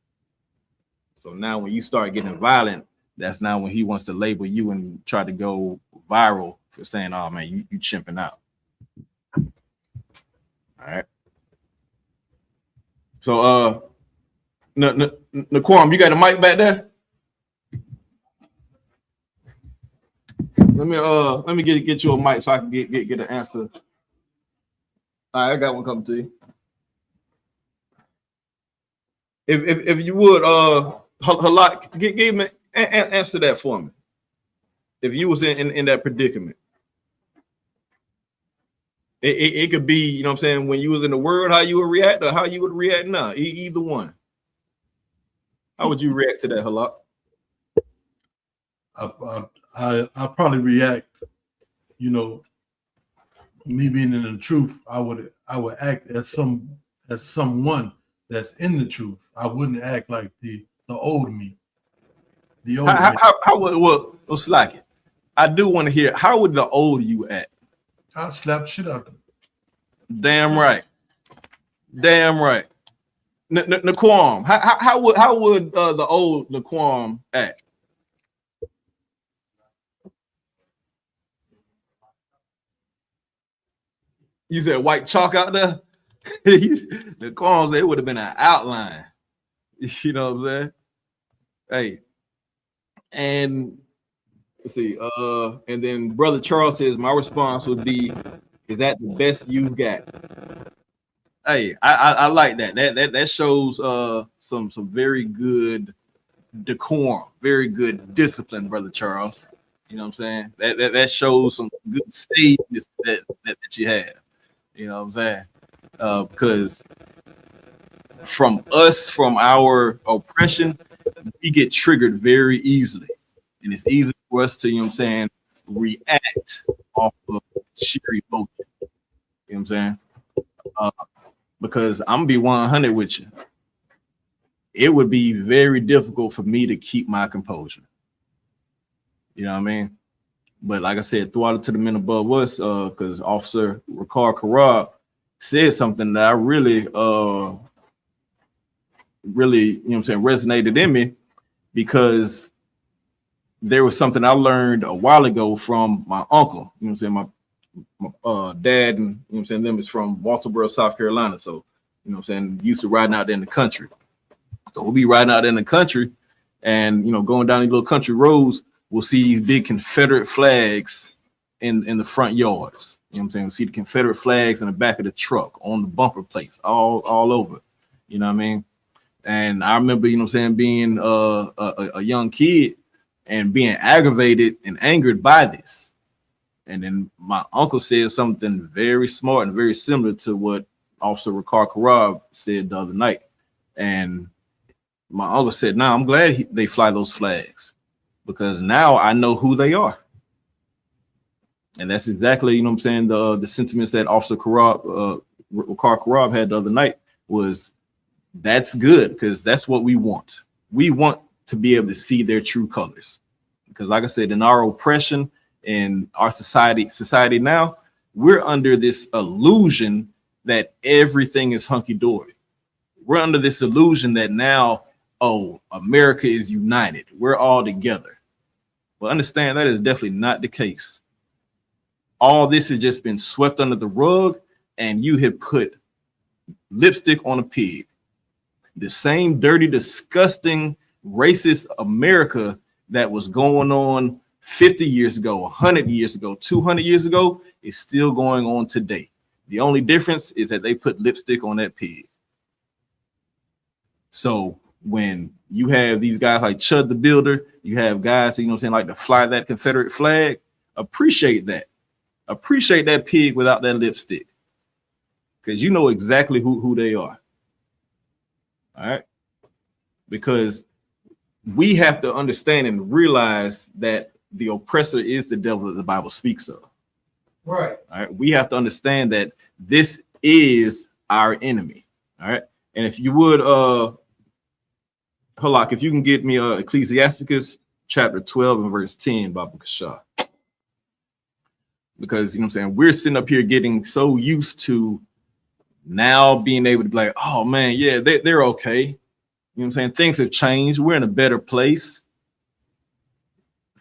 S12: So now when you start getting violent, that's now when he wants to label you and try to go viral for saying, oh man, you chimping out. All right. So Naquam, you got a mic back there? Let me get you a mic so I can get an answer. All right, I got one coming to you. If you would, Halak, give me answer that for me. If you was in that predicament, it could be, you know what I'm saying, when you was in the world, how you would react, or how you would react now. Either one. How would you react to that, Halak?
S13: I probably react, you know, me being in the truth, I would act as someone that's in the truth. I wouldn't act like the old me. The older
S12: How would well slack it? I do want to hear how would the older you act?
S13: I'll slap shit out of them.
S12: Damn right. Damn right. Naquam, how would the old Naquam act? You said white chalk out there? Naquam, it would have been an outline. You know what I'm saying? Hey, and let's see. And then Brother Charles says my response would be, "Is that the best you've got?" Hey, I like that. That shows some very good decorum, very good discipline, Brother Charles. You know what I'm saying? That shows some good stages that you have. You know what I'm saying? Because from our oppression, we get triggered very easily. And it's easy for us to, you know what I'm saying, react off of sheer emotion. You know what I'm saying? Because I'm gonna be 100 with you. It would be very difficult for me to keep my composure. You know what I mean? But like I said, throw it to the men above us, because Officer Ricard Karab said something that I really, you know what I'm saying, resonated in me, because there was something I learned a while ago from my uncle. You know what I'm saying? My dad and, you know what I'm saying, them is from Walterboro, South Carolina. So, you know what I'm saying, used to riding out there in the country. So we'll be riding out in the country and, you know, going down these little country roads, we'll see these big Confederate flags in the front yards. You know what I'm saying? We'll see the Confederate flags in the back of the truck, on the bumper plates, all over. You know what I mean? And I remember, you know what I'm saying, being a young kid and being aggravated and angered by this. And then my uncle said something very smart and very similar to what Officer Ricard Karab said the other night. And my uncle said, "Nah, I'm glad they fly those flags, because now I know who they are." And that's exactly, you know what I'm saying, the sentiments that Officer Ricard Karab had the other night was, that's good, because that's what we want. We want to be able to see their true colors. Because like I said, in our oppression, in our society now, we're under this illusion that everything is hunky-dory. We're under this illusion that now, oh, America is united. We're all together. But understand that is definitely not the case. All this has just been swept under the rug, and you have put lipstick on a pig. The same dirty, disgusting, racist America that was going on 50 years ago, 100 years ago, 200 years ago is still going on today. The only difference is that they put lipstick on that pig. So when you have these guys like Chud the Builder, you have guys, you know what I'm saying, like to fly that Confederate flag, appreciate that. Appreciate that pig without that lipstick, because you know exactly who they are. All right? Because we have to understand and realize that the oppressor is the devil that the Bible speaks of. Right. All right. We have to understand that this is our enemy. All right. And if you would, Halak, if you can get me Ecclesiasticus chapter 12 and verse 10, Baba Kasha. Because, you know what I'm saying, we're sitting up here getting so used to now being able to be like, oh man, yeah, they're okay. You know what I'm saying? Things have changed. We're in a better place.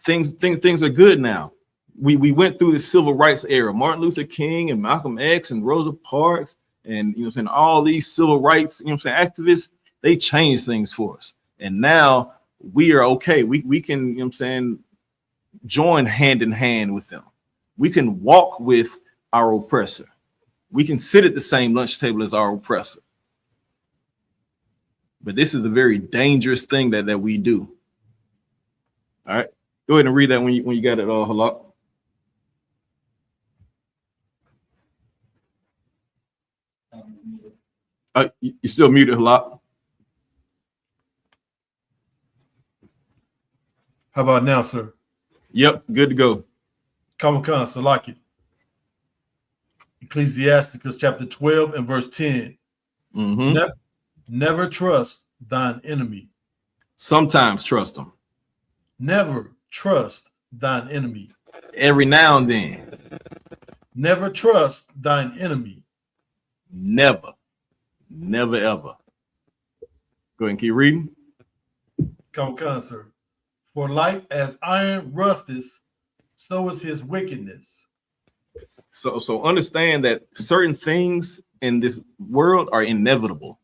S12: Things are good now. We went through the civil rights era. Martin Luther King and Malcolm X and Rosa Parks and, you know what I'm saying, all these civil rights, you know what I'm saying, activists, they changed things for us. And now we are okay. We can, you know what I'm saying, join hand in hand with them. We can walk with our oppressor. We can sit at the same lunch table as our oppressor. But this is the very dangerous thing that we do. All right. Go ahead and read that when you got it, Halak. You still muted, Halak.
S13: How about now, sir?
S12: Yep, good to go.
S13: Kamakan, Salaki. Ecclesiasticus chapter 12 and verse 10. Never trust thine enemy.
S12: Sometimes trust them.
S13: Never trust thine enemy.
S12: Every now and then.
S13: Never trust thine enemy.
S12: Never. Never ever. Go ahead and keep reading.
S13: Come, sir. For like as iron rusteth, so is his wickedness.
S12: So understand that certain things in this world are inevitable.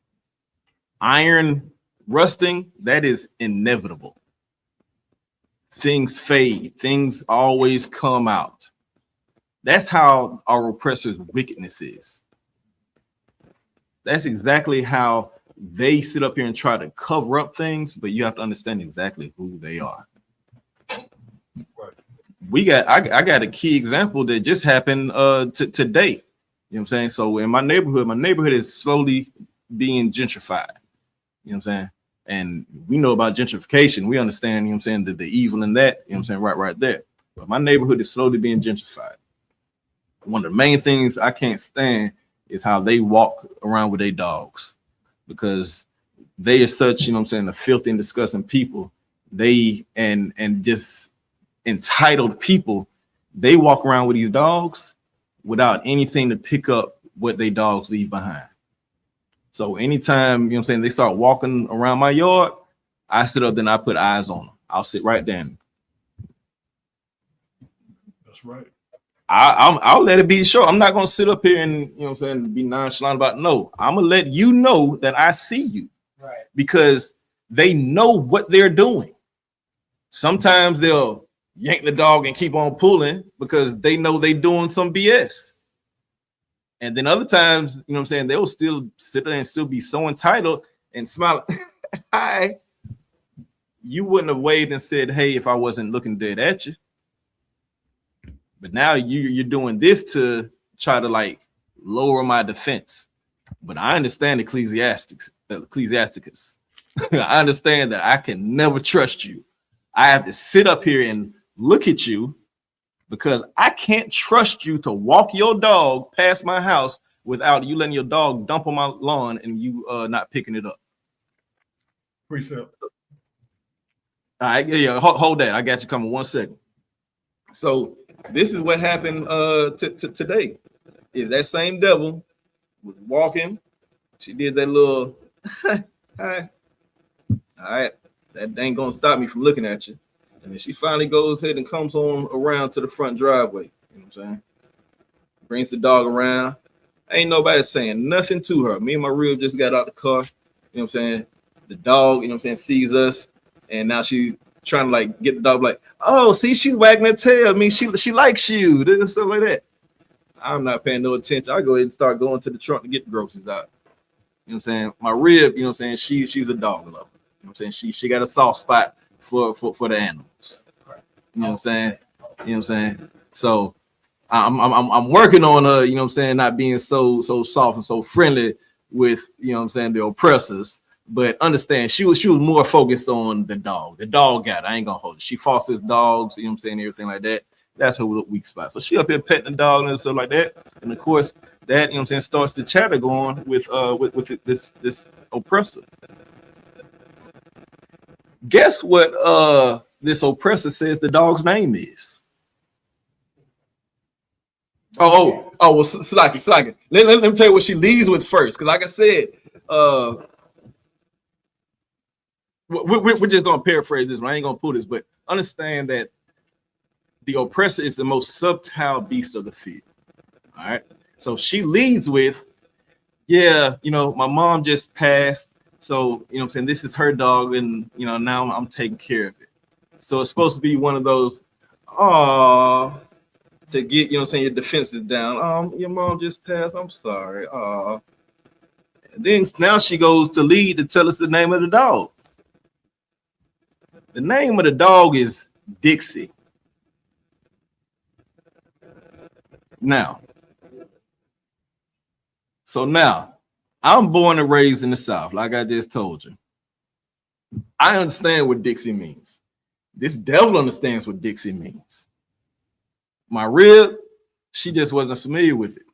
S12: Iron rusting, that is inevitable. Things fade. Things always come out. That's how our oppressor's wickedness is. That's exactly how they sit up here and try to cover up things, but you have to understand exactly who they are. I got a key example that just happened today. You know what I'm saying? So in my neighborhood is slowly being gentrified. You know what I'm saying? And we know about gentrification. We understand, you know what I'm saying, the evil in that, you know what I'm saying, right there. But my neighborhood is slowly being gentrified. One of the main things I can't stand is how they walk around with their dogs, because they are such, you know what I'm saying, a filthy and disgusting people. They and just entitled people, they walk around with these dogs without anything to pick up what they dogs leave behind. So anytime, you know what I'm saying, they start walking around my yard, I sit up, then I put eyes on them. I'll sit right there.
S13: That's right.
S12: I'll let it be sure. I'm not gonna sit up here and, you know what I'm saying, be nonchalant about it. No, I'm gonna let you know that I see you. Right. Because they know what they're doing. Sometimes they'll yank the dog and keep on pulling because they know they doing some BS. And then other times, you know what I'm saying, they'll still sit there and still be so entitled and smile. Hi. You wouldn't have waved and said, hey, if I wasn't looking dead at you. But now you're doing this to try to like lower my defense. But I understand Ecclesiasticus. I understand that I can never trust you. I have to sit up here and look at you because I can't trust you to walk your dog past my house without you letting your dog dump on my lawn and you not picking it up.
S13: Precept.
S12: All right, yeah, hold that. I got you coming 1 second. So this is what happened today. Is that same devil was walking. She did that little hi. All right, that ain't gonna stop me from looking at you. And then she finally goes ahead and comes on around to the front driveway. You know what I'm saying? Brings the dog around. Ain't nobody saying nothing to her. Me and my real just got out the car. You know what I'm saying? The dog, you know what I'm saying, sees us, and now she's trying to like get the dog like, oh, see, she's wagging her tail. I mean, she likes you, this stuff like that. I'm not paying no attention. I go ahead and start going to the trunk to get the groceries out. You know what I'm saying? My rib, you know what I'm saying, she's a dog lover. You know what I'm saying? She got a soft spot for the animals. You know what I'm saying? You know what I'm saying? So I'm working on her, you know what I'm saying, not being so soft and so friendly with, you know what I'm saying, the oppressors. But understand, she was more focused on the dog. The dog got it. I ain't gonna hold it. She fosters dogs, you know what I'm saying, everything like that. That's her weak spot. So she up here petting the dog and stuff like that. And of course, that, you know what I'm saying, starts the chatter going with this oppressor. Guess what this oppressor says the dog's name is? Oh, well, Slaki. Let me tell you what she leads with first. Because like I said, we're just going to paraphrase this one. I ain't going to pull this, but understand that the oppressor is the most subtle beast of the field. All right. So she leads with, yeah, you know, my mom just passed. So, you know what I'm saying, this is her dog. And, you know, now I'm taking care of it. So it's supposed to be one of those, to get, you know what I'm saying, your defenses down. Your mom just passed. I'm sorry. And then now she goes to lead to tell us the name of the dog. The name of the dog is Dixie. Now, I'm born and raised in the South, like I just told you. I understand what Dixie means. This devil understands what Dixie means. My rib, she just wasn't familiar with it.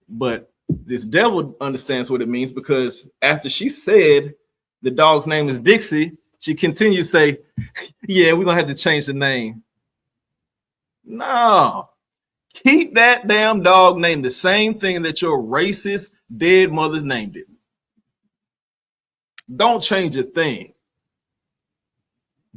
S12: But this devil understands what it means because after she said the dog's name is Dixie, she continued to say, yeah, we're gonna have to change the name. No, keep that damn dog name the same thing that your racist dead mother named it. Don't change a thing.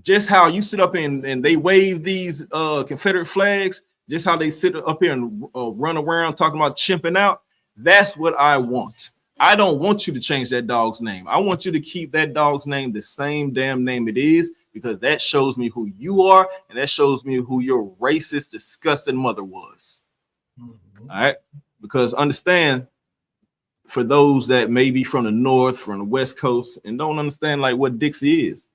S12: Just how you sit up and they wave these Confederate flags, just how they sit up here and run around talking about chimping out. That's what I want. I don't want you to change that dog's name. I want you to keep that dog's name the same damn name it is, because that shows me who you are, and that shows me who your racist, disgusting mother was. Mm-hmm. All right? Because understand, for those that may be from the North, from the West Coast, and don't understand like what Dixie is,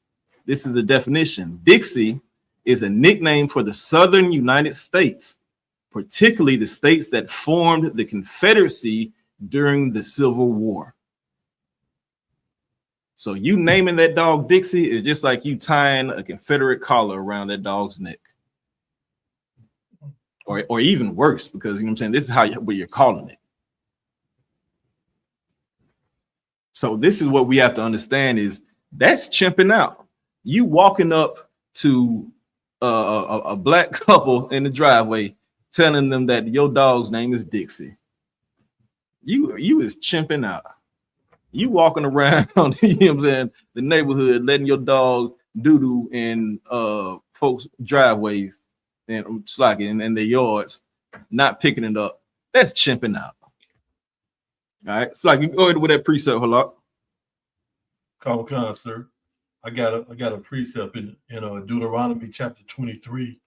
S12: this is the definition. Dixie is a nickname for the Southern United States, particularly the states that formed the Confederacy during the Civil War. So you naming that dog Dixie is just like you tying a Confederate collar around that dog's neck. Or even worse, because you know what I'm saying, this is what you're calling it. So this is what we have to understand is that's chimping out. You walking up to a black couple in the driveway telling them that your dog's name is Dixie. You is chimping out. You walking around, you know what I'm saying, the neighborhood, letting your dog doo-doo in folks' driveways and slacking in their yards, not picking it up. That's chimping out. All right. So like you go ahead with that precept, Halak.
S13: Khan, sir. I got a precept in Deuteronomy chapter 23,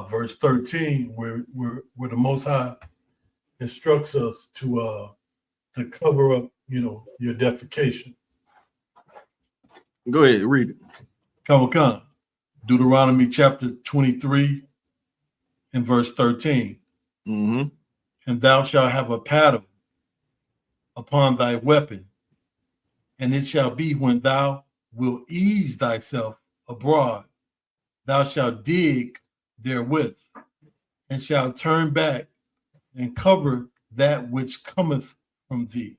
S13: verse 13, where the Most High instructs us to cover up, your defecation.
S12: Go ahead, read it.
S13: Khan, Deuteronomy chapter 23 and verse 13.
S12: Mm-hmm.
S13: And thou shalt have a pattern upon thy weapon, and it shall be when thou wilt ease thyself abroad, thou shalt dig therewith, and shalt turn back and cover that which cometh from thee.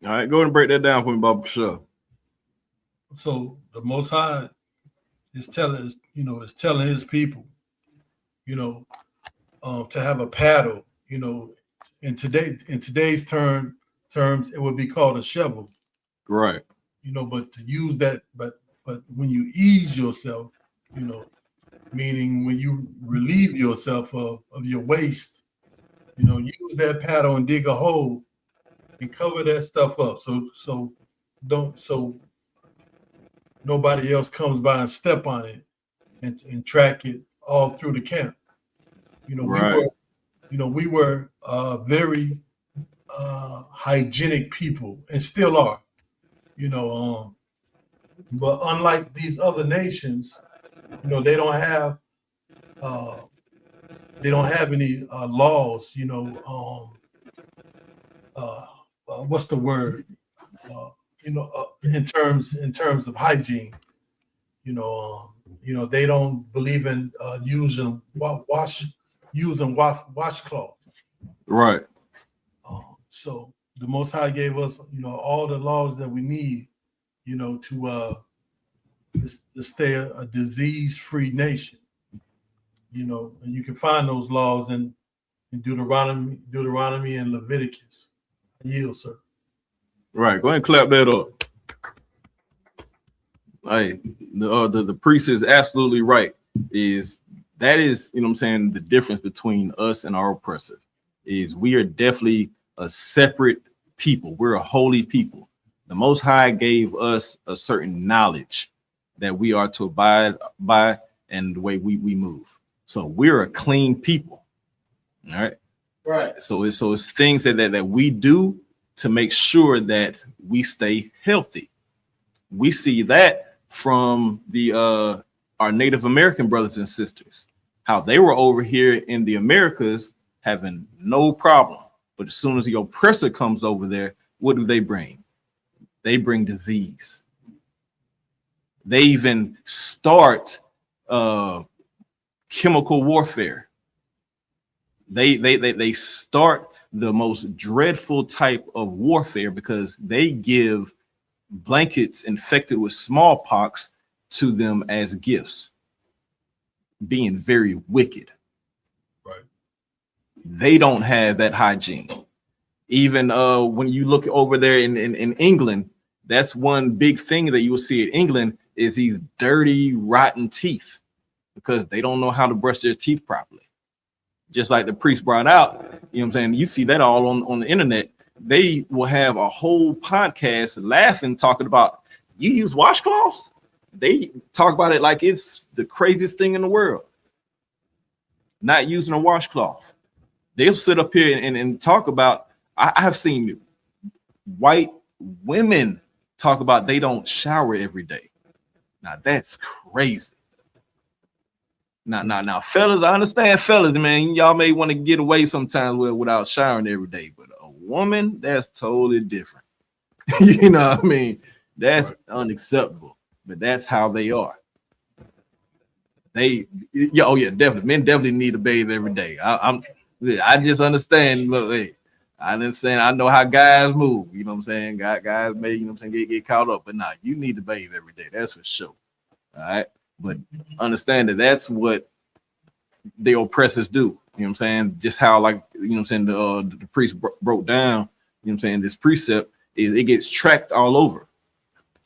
S12: All right, go ahead and break that down for me, Bob. Sure.
S13: So the Most High is telling his people, to have a paddle. In today's terms, it would be called a shovel.
S12: Right.
S13: But to use that, but when you ease yourself, meaning when you relieve yourself of your waste, use that paddle and dig a hole and cover that stuff up. So nobody else comes by and step on it and track it all through the camp.
S12: Right.
S13: We were very hygienic people and still are, but unlike these other nations, they don't have any laws, what's the word, in terms of hygiene, they don't believe in using washcloth.
S12: Right.
S13: So the Most High gave us, all the laws that we need, to stay a disease-free nation. And you can find those laws in Deuteronomy and Leviticus. I yield, sir.
S12: Right. Go ahead and clap that up. Hey, the priest is absolutely right. That is, what I'm saying, the difference between us and our oppressor is we are definitely a separate people. We're a holy people. The Most High gave us a certain knowledge that we are to abide by and the way we move. So we're a clean people. All right.
S16: Right.
S12: So it's things that we do to make sure that we stay healthy. We see that from our Native American brothers and sisters, how they were over here in the Americas having no problem. But as soon as the oppressor comes over there, what do they bring? They bring disease. They even start chemical warfare. They start the most dreadful type of warfare because they give blankets infected with smallpox to them as gifts, being very wicked.
S13: Right.
S12: They don't have that hygiene. Even when you look over there in England, that's one big thing that you will see in England is these dirty, rotten teeth, because they don't know how to brush their teeth properly. Just like the priest brought out, you know what I'm saying? You see that all on the internet. They will have a whole podcast laughing, talking about, you use washcloths? They talk about it like it's the craziest thing in the world. Not using a washcloth. They'll sit up here and talk about, I have seen white women talk about they don't shower every day. Now that's crazy. Now, fellas, I understand, fellas, man, y'all may want to get away sometimes without showering every day, but a woman, that's totally different. You know what I mean? That's unacceptable, but that's how they are. Definitely. Men definitely need to bathe every day. I just understand. Look, hey, I understand. I know how guys move. You know what I'm saying? Guys may, you know what I'm saying, get caught up, but nah, you need to bathe every day. That's for sure. All right. But understand that that's what the oppressors do. You know what I'm saying? Just how, like, you know what I'm saying, the priest broke down, you know what I'm saying, this precept is it gets tracked all over.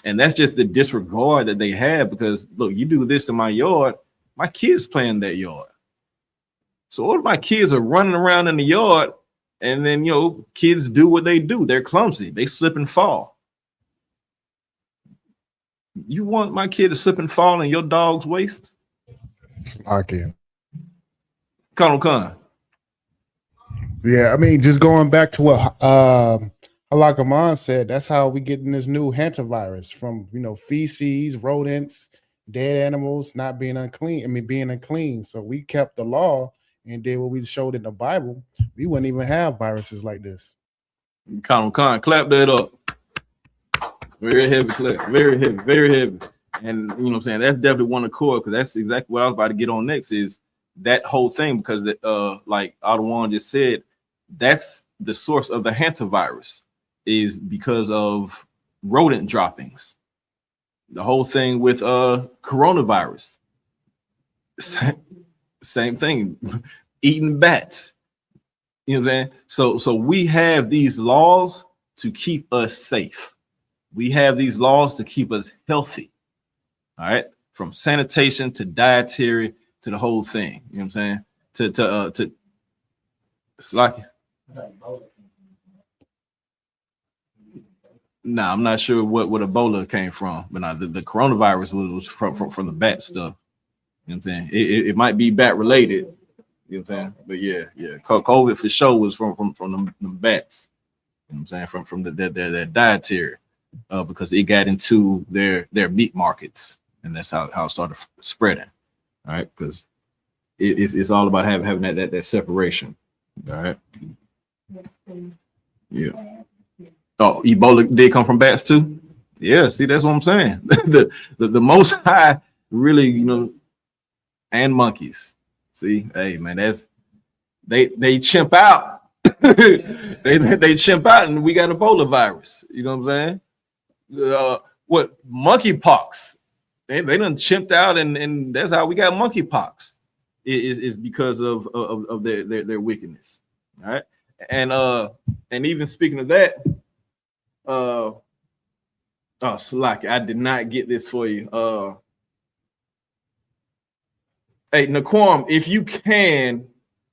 S12: And that's just the disregard that they have, because look, you do this in my yard, my kids play in that yard. So all of my kids are running around in the yard, and then, you know, kids do what they do. They're clumsy. They slip and fall. You want my kid to slip and fall in your dog's waist?
S17: Lock in.
S12: Colonel Khan.
S17: Yeah, I mean, just going back to what Halakaman said, that's how we get in this new hantavirus from, you know, feces, rodents, dead animals not being unclean. I mean, being unclean. So we kept the law and did what we showed in the Bible. We wouldn't even have viruses like this.
S12: Colonel Khan, clap that up. Very heavy clap, very heavy, very heavy. And you know what I'm saying? That's definitely one accord, because that's exactly what I was about to get on next, is that whole thing, because like Adawan just said, that's the source of the hantavirus, is because of rodent droppings. The whole thing with coronavirus, same thing, eating bats. You know what I'm saying? So we have these laws to keep us safe. We have these laws to keep us healthy. All right, from sanitation to dietary to the whole thing. You know what I'm saying? To Slocky. Nah, I'm not sure what Ebola came from, but nah, the coronavirus was from the bat stuff. You know what I'm saying? It might be bat related. You know what I'm saying? But yeah. COVID for sure was from them bats. You know what I'm saying? From their dietary. Because it got into their meat markets, and that's how it started spreading. All right, because it's all about having that separation. All right. Yeah. Oh, Ebola did come from bats too. Yeah. See, that's what I'm saying. the Most High really, you know, and monkeys. See, hey man, that's they chimp out. they chimp out, and we got Ebola virus. You know what I'm saying? What monkeypox? They done chimped out, and that's how we got monkeypox. Is because of their wickedness. All right, and even speaking of that, Slack, I did not get this for you. Hey, Naquam, if you can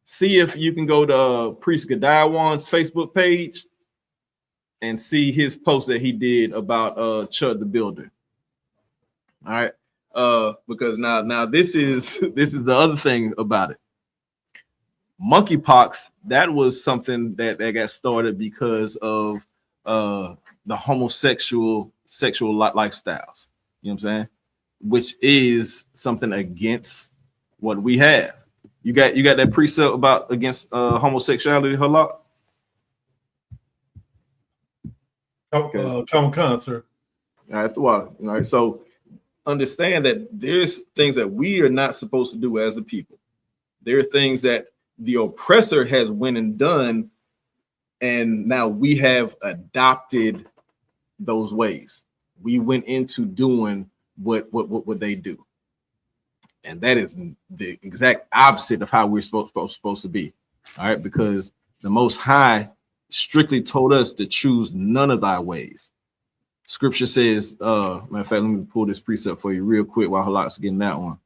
S12: see if you can go to Priest Gadawan's Facebook page and see his post that he did about Chud the Builder. All right. Because now this is the other thing about it. Monkeypox, that was something that got started because of the homosexual lifestyles. You know what I'm saying? Which is something against what we have. You got that precept about against homosexuality, Halak?
S13: Come on, sir.
S12: All right, all right. So understand that there's things that we are not supposed to do as a people. There are things that the oppressor has went and done, and now we have adopted those ways. we went into doing what they do. And that is the exact opposite of how we're supposed to be. All right, because the Most High strictly told us to choose none of thy ways. Scripture says, matter of fact, let me pull this precept for you real quick while Halak's getting that one.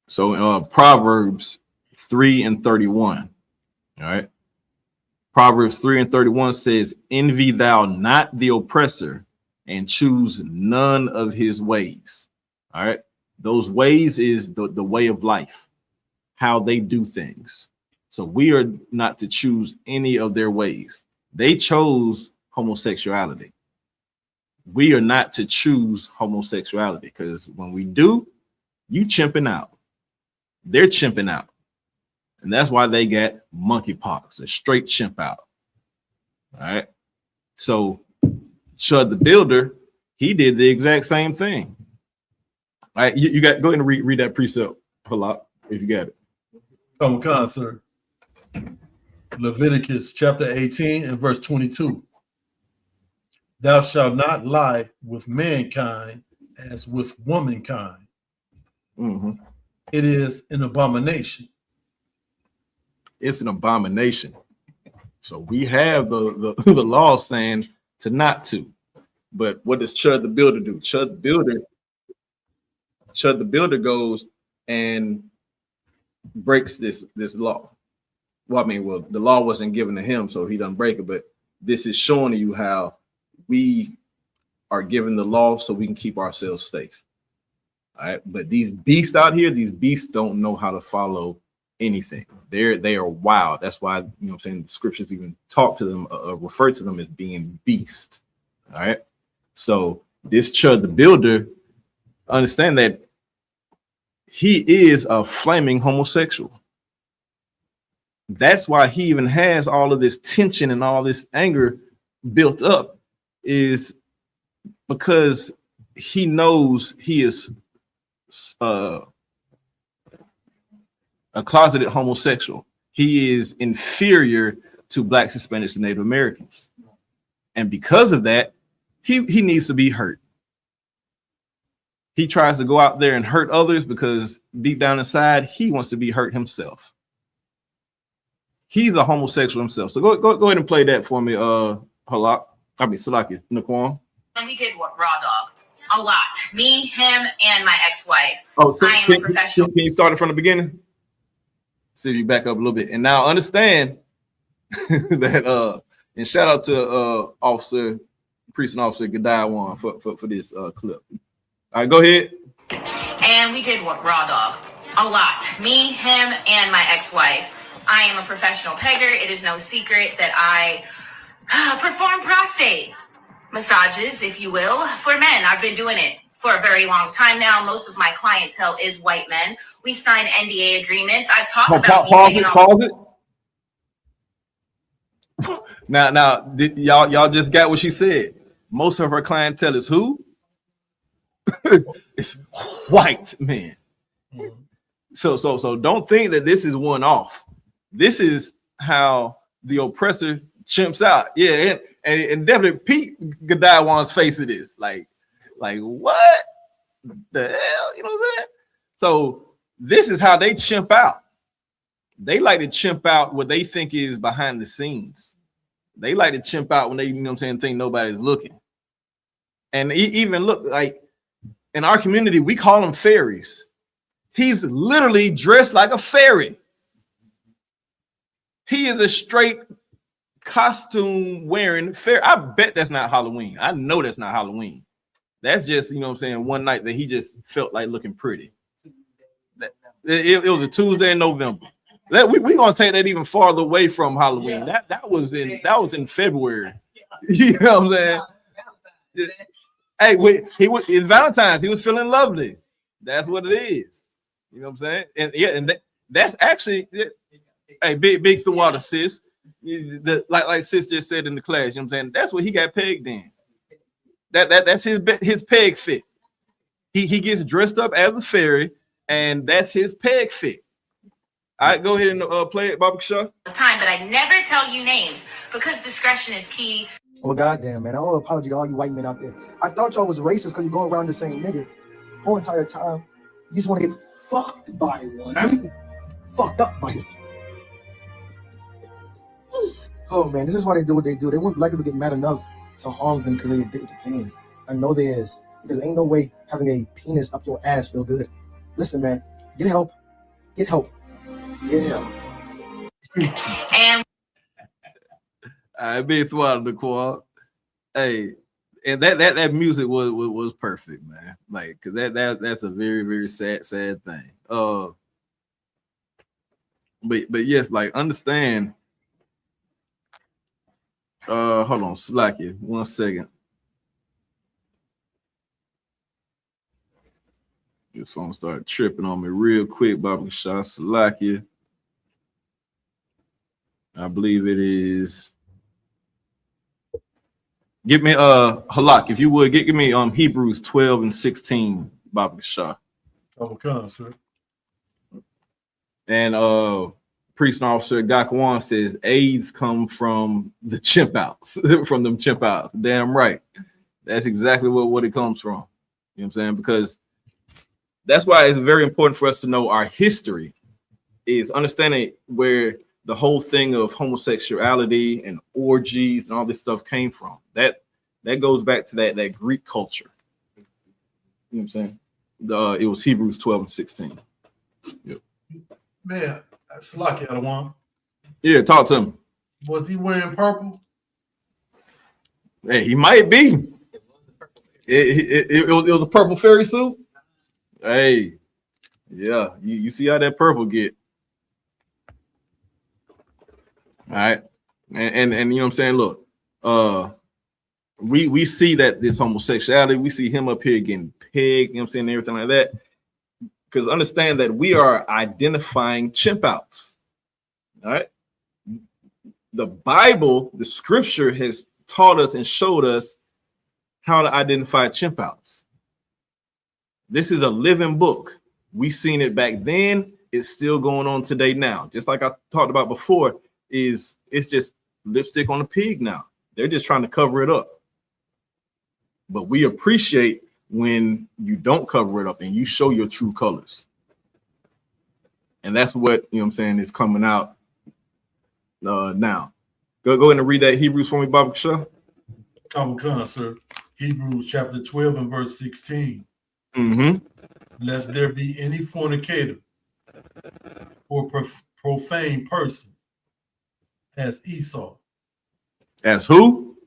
S12: So Proverbs 3:31. All right. Proverbs 3:31 says, envy thou not the oppressor, and choose none of his ways. All right. Those ways is the way of life, how they do things. So we are not to choose any of their ways. They chose homosexuality. We are not to choose homosexuality, because when we do, you chimping out. They're chimping out. And that's why they get monkeypox, a straight chimp out. All right. So Chud the Builder, he did the exact same thing. All right. You got, go ahead and read that precept, Halak, if you got it.
S13: Come on, sir. Leviticus chapter 18 and verse 22. Thou shalt not lie with mankind as with womankind.
S12: Mm-hmm.
S13: It is an abomination.
S12: It's an abomination. So we have the law saying to not to. But what does Chud the Builder do? Chud the Builder goes and breaks this law. Well, I mean, the law wasn't given to him, so he doesn't break it. But this is showing you how we are given the law so we can keep ourselves safe. All right. But these beasts out here, these beasts don't know how to follow anything. They are wild. That's why, you know what I'm saying, the scriptures even talk to them, refer to them as being beast. All right. So this Chud the Builder, understand that he is a flaming homosexual. That's why he even has all of this tension and all this anger built up, is because he knows he is a closeted homosexual. He is inferior to Blacks, Hispanics, and Native Americans. And because of that, he needs to be hurt. He tries to go out there and hurt others because deep down inside, he wants to be hurt himself. He's a homosexual himself. So go ahead and play that for me, Halak. I mean, Salaki, Naquan.
S11: And we did what? Raw dog. A lot. Me, him, and my ex-wife.
S12: Oh, so
S11: I am a professional.
S12: Can you start it from the beginning? See if you back up a little bit. And now understand that and shout out to Officer, Priest and Officer Gadiwan for this clip. All right, go ahead.
S11: And we did what? Raw dog. A lot. Me, him, and my ex-wife. I am a professional pegger. It is no secret that I perform prostate massages, if you will, for men. I've been doing it for a very long time now. Most of my clientele is white men. We sign NDA agreements. I talk about
S12: pause it. Now, y'all just got what she said. Most of her clientele is who? It's white men. So don't think that this is one off. This is how the oppressor chimps out. Yeah, and definitely Pete Gadiwan's face it is. Like what the hell? You know what I'm saying? So this is how they chimp out. They like to chimp out what they think is behind the scenes. They like to chimp out when they, you know what I'm saying, think nobody's looking. And even look, like in our community, we call them fairies. He's literally dressed like a fairy. He is a straight costume wearing fairy. I bet that's not Halloween. I know that's not Halloween. That's just, you know what I'm saying, one night that he just felt like looking pretty. It was a Tuesday in November. We're gonna take that even farther away from Halloween. That was in February. You know what I'm saying? Hey, he was in Valentine's. He was feeling lovely. That's what it is. You know what I'm saying? And yeah, and that's actually, hey, big Thawada, sis. Like sis just said in the class. You know what I'm saying? That's what he got pegged in. That's his peg fit. He gets dressed up as a fairy, and that's his peg fit. All right, go ahead and play it, Bobby Shaw.
S11: Time, but I never tell you names because discretion is key.
S18: Well, goddamn, man. I owe an apology to all you white men out there. I thought y'all was racist because you go around the same nigga whole entire time. You just want to get fucked by one. I mean, fucked up by one. Oh, man, this is why they do what they do. They want black people to get mad enough to harm them because they're addicted to pain. I know there is. Because ain't no way having a penis up your ass feel good. Listen, man, get help. Get help. Get help.
S11: And
S12: I been throughout the quad. Hey, and that music was perfect, man. Like, cause that's a very, very sad thing. But yes, like understand. Hold on, slack you 1 second. This phone started tripping on me real quick, Bobby Shaw. Slack you. I believe it is. Give me Halak, if you would give me Hebrews 12 and 16, Bobby Shaw.
S13: Okay, sir.
S12: And priest and officer Gakwan says AIDS come from the Chimpouts, from them Chimpouts. Damn right. That's exactly what it comes from. You know what I'm saying? Because that's why it's very important for us to know our history, is understanding where the whole thing of homosexuality and orgies and all this stuff came from. That goes back to that Greek culture. You know what I'm saying? It was Hebrews 12 and 16. Yep.
S13: Man, that's lucky, Adawan.
S12: Yeah, talk to him.
S13: Was he wearing purple?
S12: Hey, he might be. It was a purple fairy suit. Hey, yeah, you see how that purple get. All right. And you know what I'm saying? Look, we see that this homosexuality, we see him up here getting pegged, you know what I'm saying, everything like that. Because understand that we are identifying Chimpouts. All right. The Bible, the scripture has taught us and showed us how to identify Chimpouts. This is a living book. We seen it back then. It's still going on today now. Just like I talked about before, it's just lipstick on a pig now. They're just trying to cover it up. But we appreciate when you don't cover it up and you show your true colors. And that's what, you know what I'm saying, is coming out now. Go ahead and read that Hebrews for me, Bobby Shaw.
S13: Come, sir. Hebrews chapter 12 and verse 16.
S12: Mm-hmm.
S13: Lest there be any fornicator or profane person as Esau.
S12: As who?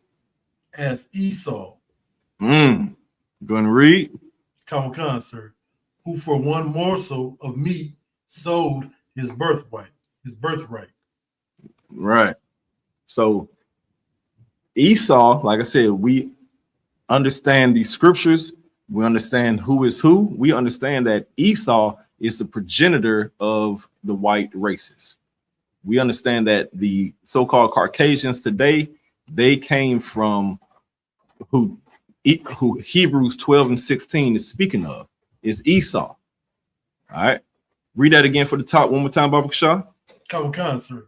S13: As Esau.
S12: Going to read.
S13: Come, sir. Who for one morsel of meat sold his birthright.
S12: Right. So Esau, like I said, we understand these scriptures. We understand who is who. We understand that Esau is the progenitor of the white races. We understand that the so-called Caucasians today, they came from who Hebrews 12 and 16 is speaking of, is Esau. All right. Read that again for the top one more time, Bobby Shaw.
S13: Come, sir.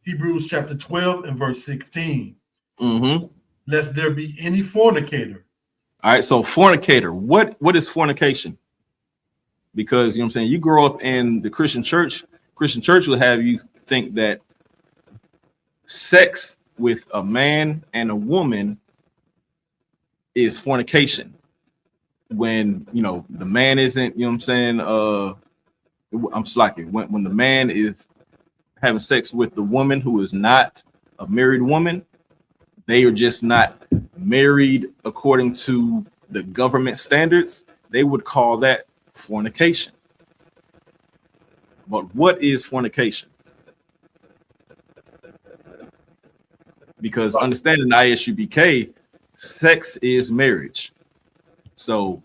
S13: Hebrews chapter 12 and verse 16.
S12: Mm-hmm.
S13: Lest there be any fornicator.
S12: All right, so fornicator. What is fornication? Because, you know what I'm saying, you grow up in the Christian church will have you think that sex with a man and a woman is fornication. When, you know, the man isn't, you know what I'm saying, I'm slacking. When the man is having sex with the woman who is not a married woman, they are just not married according to the government standards. They would call that fornication. But what is fornication? Because understanding ISUBK, sex is marriage. So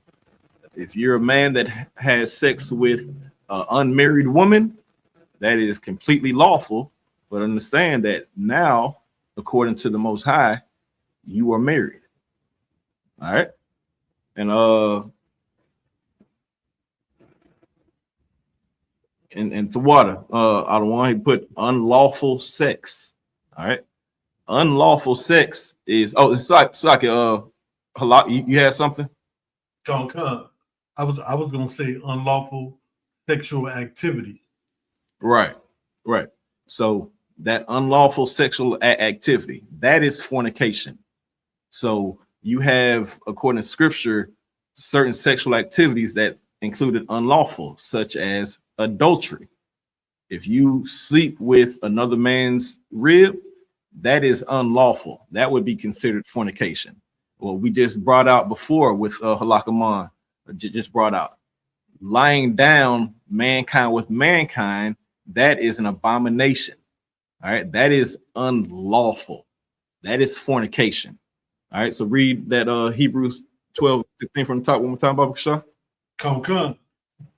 S12: if you're a man that has sex with an unmarried woman, that is completely lawful. But understand that now, according to the Most High, you are married. All right. And in the water. I don't want to put unlawful sex. All right. Unlawful sex is it's like halak. You had something?
S13: Con. I was gonna say unlawful sexual activity.
S12: Right. So that unlawful sexual activity, that is fornication. So you have, according to scripture, certain sexual activities that included unlawful, such as adultery. If you sleep with another man's rib, that is unlawful. That would be considered fornication. Well, we just brought out before with Halakaman, just brought out lying down mankind with mankind. That is an abomination. All right, that is unlawful. That is fornication. All right, so read that Hebrews 12:15 from the top one more time, Baba Shah.
S13: Come.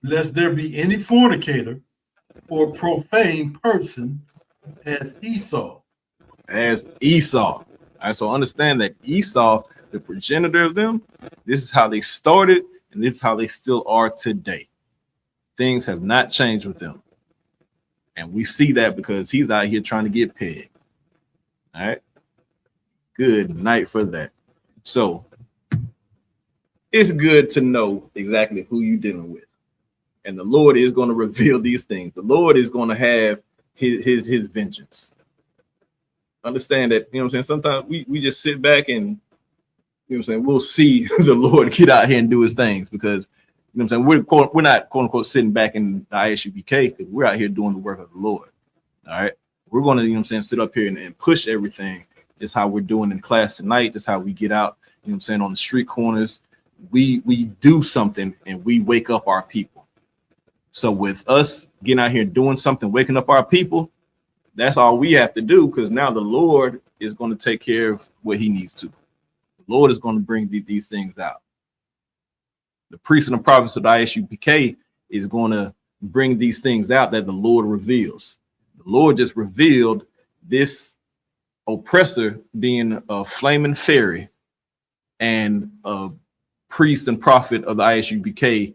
S13: Lest there be any fornicator or profane person as Esau.
S12: As Esau. All right, so understand that Esau, the progenitor of them, this is how they started, and this is how they still are today. Things have not changed with them. And we see that because he's out here trying to get pegged. All right. Good night for that. So it's good to know exactly who you're dealing with. And the Lord is going to reveal these things. The Lord is going to have his vengeance. Understand that, you know what I'm saying? Sometimes we just sit back and, you know what I'm saying, we'll see the Lord get out here and do his things because, you know what I'm saying, we're not quote unquote sitting back in the ISUBK because we're out here doing the work of the Lord. All right. We're going to, you know what I'm saying, sit up here and push everything. Just how we're doing in class tonight. Just how we get out, you know what I'm saying, on the street corners. We do something and we wake up our people. So with us getting out here doing something, waking up our people, that's all we have to do because now the Lord is going to take care of what he needs to. The Lord is going to bring these things out. The priests and the prophets of the ISUPK is going to bring these things out that the Lord reveals. The Lord just revealed this oppressor being a flaming fairy and a priest and prophet of the ISUBK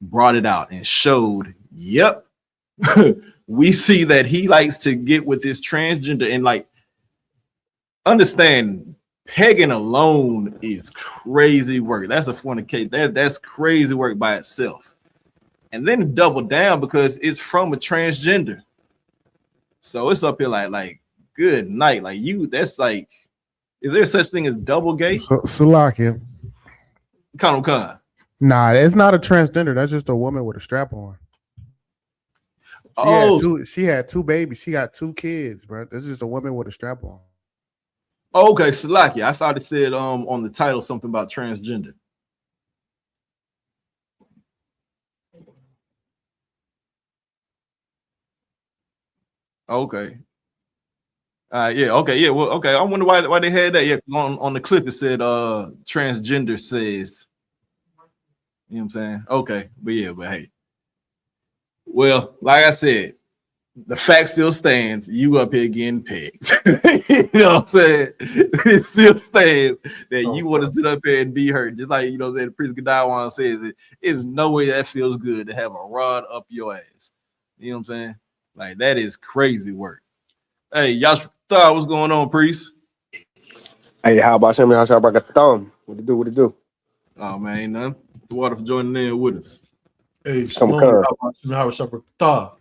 S12: brought it out and showed, yep, we see that he likes to get with this transgender and like understand pegging alone is crazy work. That's a fornication. That's crazy work by itself. And then double down because it's from a transgender. So it's up here like good night. Like you, that's like, is there such thing as double gay?
S17: Salakia.
S12: Khan.
S17: Nah, it's not a transgender. That's just a woman with a strap on. She had two babies. She got 2 kids, bro. This is just a woman with a strap on.
S12: Okay, Salakia. I thought it said on the title something about transgender. Okay. Yeah, okay, yeah, well, okay. I wonder why they had that. Yeah, on the clip it said transgender says, you know what I'm saying? Okay, but hey. Well, like I said, the fact still stands. You up here getting pegged. You know what I'm saying? It still stands that you want to sit up here and be hurt. Just like, you know what I'm saying, the Priest Gadawan says, it's no way that feels good to have a rod up your ass. You know what I'm saying? Like, that is crazy work. Hey, y'all thought what's going on, Priest?
S19: Hey, how about Shimmy? How about got the thumb? What it do?
S12: Oh man, ain't nothing. The water for joining in with us.
S13: Hey, Shalom. How about Shimmy? How about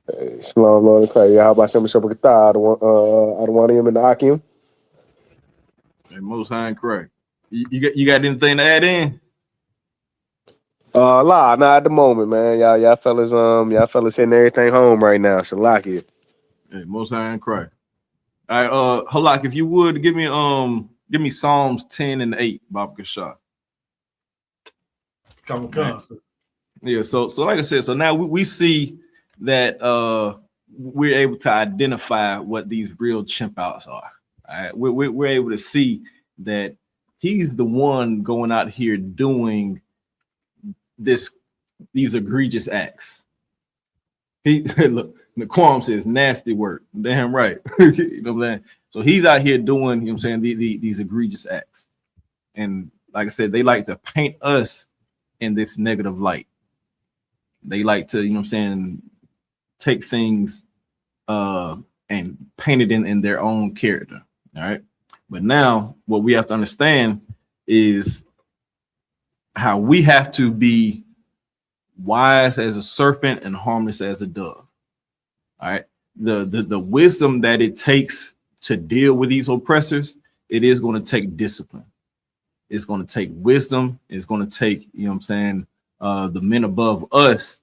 S19: Hey, Shalom, Lord. Okay, how about Shimmy? I don't want him in the Akim.
S12: Hey, most high and correct. You got anything to add in?
S19: Not at the moment, man. Y'all fellas hitting everything home right now. So lock it.
S12: Hey, most high and correct. All right, Halak, if you would give me Psalms 10 and 8, Bob Gashah.
S13: Come.
S12: Yeah, so like I said, so now we see that we're able to identify what these real Chimpouts are. All right, we're able to see that he's the one going out here doing these egregious acts. He look, Naquam says nasty work. Damn right. You know what I'm saying? So he's out here doing, you know what I'm saying, these egregious acts. And like I said, they like to paint us in this negative light. They like to, you know what I'm saying, take things and paint it in their own character. All right. But now what we have to understand is how we have to be wise as a serpent and harmless as a dove. All right. The wisdom that it takes to deal with these oppressors, it is going to take discipline. It's going to take wisdom. It's going to take, you know what I'm saying, the men above us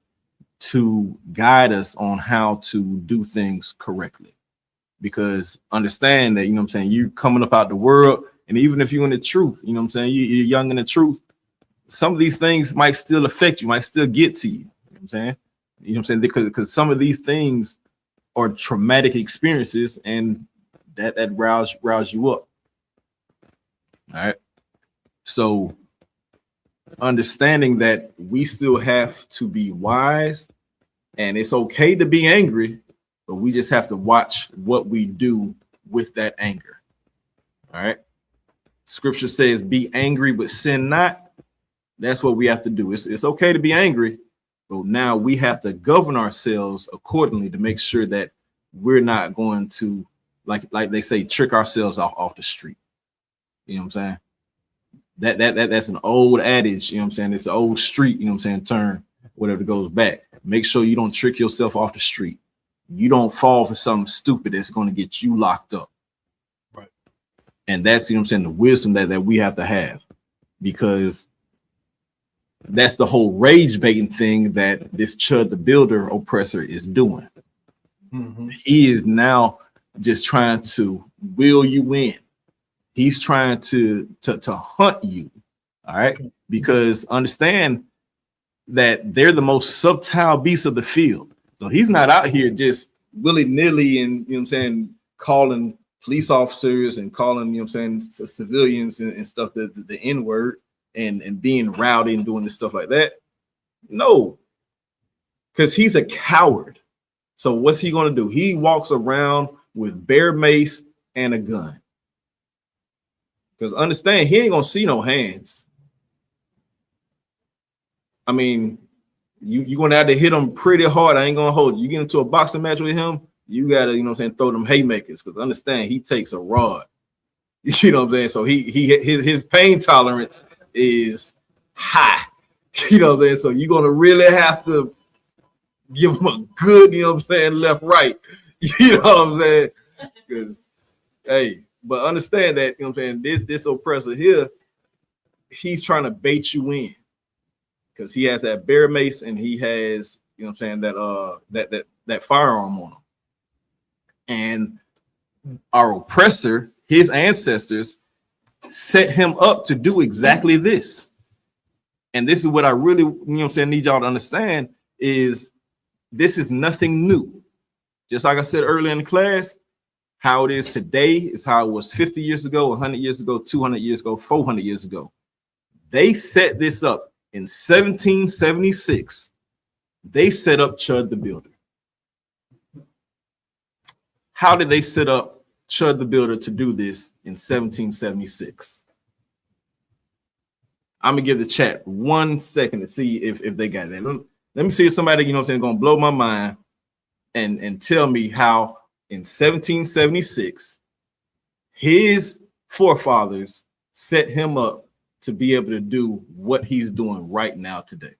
S12: to guide us on how to do things correctly. Because understand that, you know what I'm saying, you coming up out the world, and even if you're in the truth, you know what I'm saying, you're young in the truth, some of these things might still affect you, might still get to you. You know what I'm saying? You know what I'm saying? Because some of these things are traumatic experiences, and that rouse you up. All right. So understanding that we still have to be wise, and it's okay to be angry, but we just have to watch what we do with that anger. All right. Scripture says, be angry, but sin not. That's what we have to do. It's okay to be angry, but now we have to govern ourselves accordingly to make sure that we're not going to, like they say, trick ourselves off the street. You know what I'm saying? That's an old adage, you know what I'm saying? It's an old street, you know what I'm saying, term, whatever goes back. Make sure you don't trick yourself off the street. You don't fall for something stupid that's going to get you locked up.
S13: Right.
S12: And that's, you know what I'm saying, the wisdom that we have to have, because that's the whole rage baiting thing that this Chud the Builder oppressor is doing.
S13: Mm-hmm.
S12: He is now just trying to will you in. He's trying to hunt you. All right. Because understand that they're the most subtle beasts of the field. So he's not out here just willy-nilly and, you know what I'm saying, calling police officers and calling, you know what I'm saying, civilians and stuff, the N-word and being rowdy and doing this stuff like that. No, because he's a coward. So what's he going to do? He walks around with bear mace and a gun. Because understand, he ain't going to see no hands. I mean, you're going to have to hit him pretty hard. I ain't going to hold you. You get into a boxing match with him, you got to, you know what I'm saying, throw them haymakers. Because understand, he takes a rod. You know what I'm saying? So his pain tolerance is high. You know what I'm saying? So you're going to really have to give him a good, you know what I'm saying, left, right. You know what I'm saying? Because, hey, but understand that, you know what I'm saying, this oppressor here, he's trying to bait you in. Because he has that bear mace and he has, you know what I'm saying, that firearm on him. And our oppressor, his ancestors, set him up to do exactly this. And this is what I really, you know what I'm saying, need y'all to understand is this is nothing new. Just like I said earlier in the class, how it is today is how it was 50 years ago, 100 years ago, 200 years ago, 400 years ago. They set this up in 1776. They set up Chud the Builder. How did they set up Chud the Builder to do this in 1776? I'm gonna give the chat 1 second to see if they got that. Let me see if somebody, you know what I'm saying, gonna blow my mind and tell me how in 1776 his forefathers set him up to be able to do what he's doing right now today.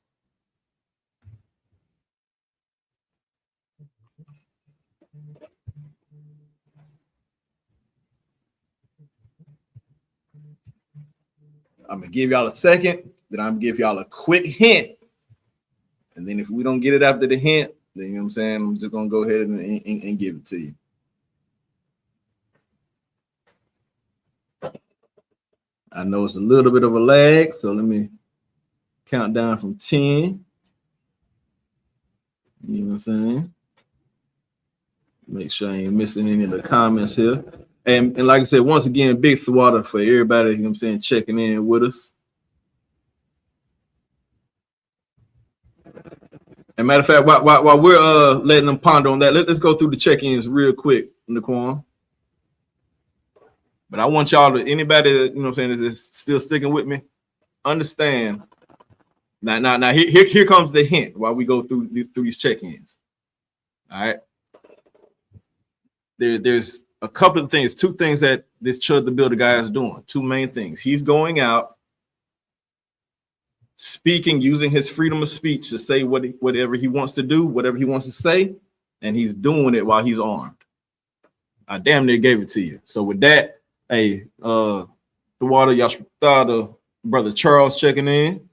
S12: I'm gonna give y'all a second, then I'm gonna give y'all a quick hint. And then if we don't get it after the hint, then you know what I'm saying, I'm just gonna go ahead and give it to you. I know it's a little bit of a lag, so let me count down from 10. You know what I'm saying? Make sure I ain't missing any of the comments here. And like I said, once again, big thwata for everybody, you know what I'm saying, checking in with us. And matter of fact, while we're letting them ponder on that, let's go through the check-ins real quick, Naquan. But I want y'all to, anybody that, you know what I'm saying, is still sticking with me, understand. Now here comes the hint while we go through these check-ins. All right. There's a couple of things, two things that this Chud the Builder guy is doing. Two main things. He's going out, speaking, using his freedom of speech to say whatever he wants to do, whatever he wants to say, and he's doing it while he's armed. I damn near gave it to you. So with that, hey, the water Yashpada, brother Charles checking in.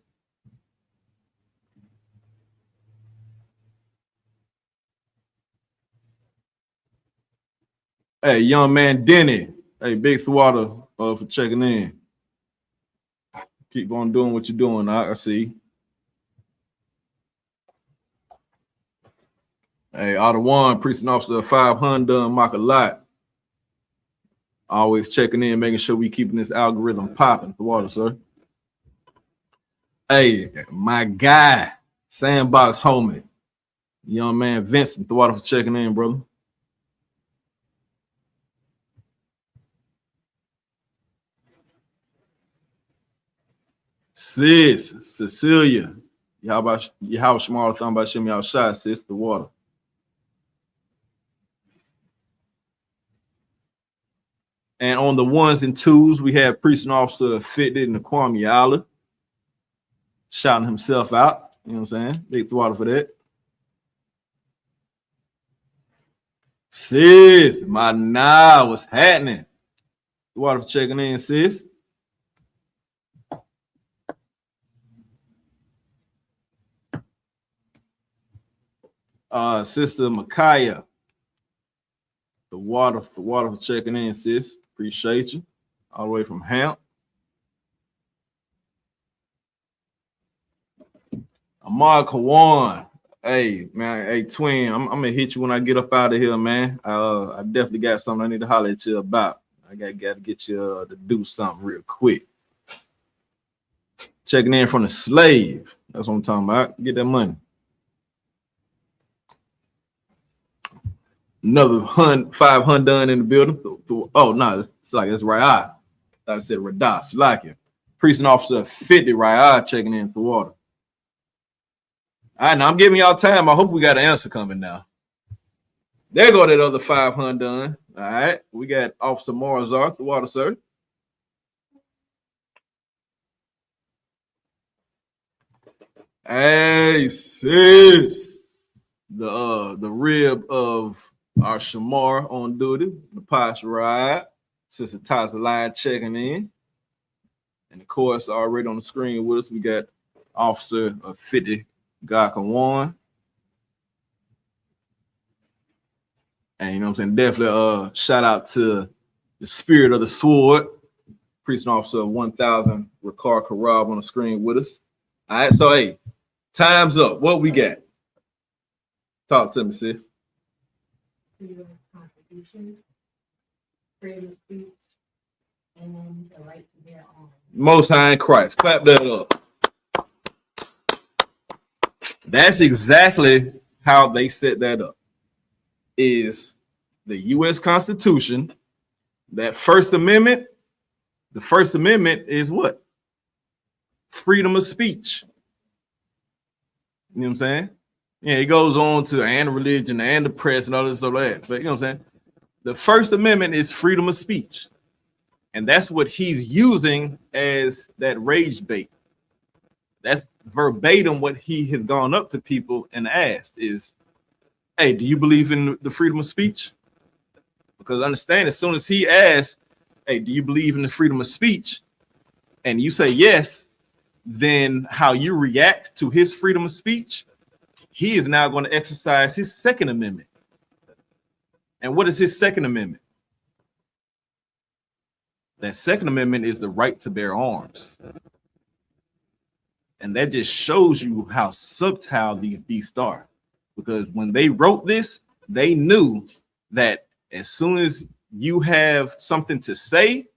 S12: Hey, young man Denny. Hey, big Thwada for checking in. Keep on doing what you're doing. I see. Hey, Ottawa, precinct officer 500, Makalot. Always checking in, making sure we keeping this algorithm popping. Thwada, sir. Hey, my guy, Sandbox homie, young man Vincent. Thwada for checking in, brother. Sis, Cecilia, how small thing about shimmy outside, sis, the water. And on the ones and twos, we have precinct officer Fitted in the Kwame Yala, shouting himself out. You know what I'm saying? Big water for that. Sis, my nah, what's happening? Water for checking in, sis. Sister Micaiah, the water for checking in, sis. Appreciate you. All the way from Hamp. Ahmad Kawan. Hey, man, hey, twin, I'm gonna hit you when I get up out of here, man. I definitely got something I need to holler at you about. I gotta get you to do something real quick. Checking in from the slave. That's what I'm talking about. Get that money. Another 500 done in the building. Oh no, it's like it's right eye. Thought I said Radas. Like it. Precinct officer 50 right eye checking in the water. All right, now I'm giving y'all time. I hope we got an answer coming now. There go that other 500 done. All right, we got Officer Marzar, the water, sir. Hey, sis. The rib of our Shamar on duty, the Posh Ride, Sister Tazalai checking in. And of course, already on the screen with us, we got Officer 50 Gakawan. And you know what I'm saying? Definitely shout out to the spirit of the sword, Precinct Officer 1000 Ricard Karab on the screen with us. All right, so hey, time's up. What we got? Talk to me, sis.
S20: Freedom of contribution, freedom of speech, and the right to bear arms.
S12: Most High in Christ. Clap that up. That's exactly how they set that up. Is the U.S. Constitution, that First Amendment, the First Amendment is what? Freedom of speech. You know what I'm saying? Yeah, it goes on to and religion and the press and all this stuff like that. But you know what I'm saying? The First Amendment is freedom of speech. And that's what he's using as that rage bait. That's verbatim what he has gone up to people and asked is, hey, do you believe in the freedom of speech? Because understand, as soon as he asks, hey, do you believe in the freedom of speech? And you say yes, then how you react to his freedom of speech, he is now going to exercise his Second Amendment. And what is his Second Amendment? That Second Amendment is the right to bear arms. And that just shows you how subtle these beasts are. Because when they wrote this, they knew that as soon as you have something to say,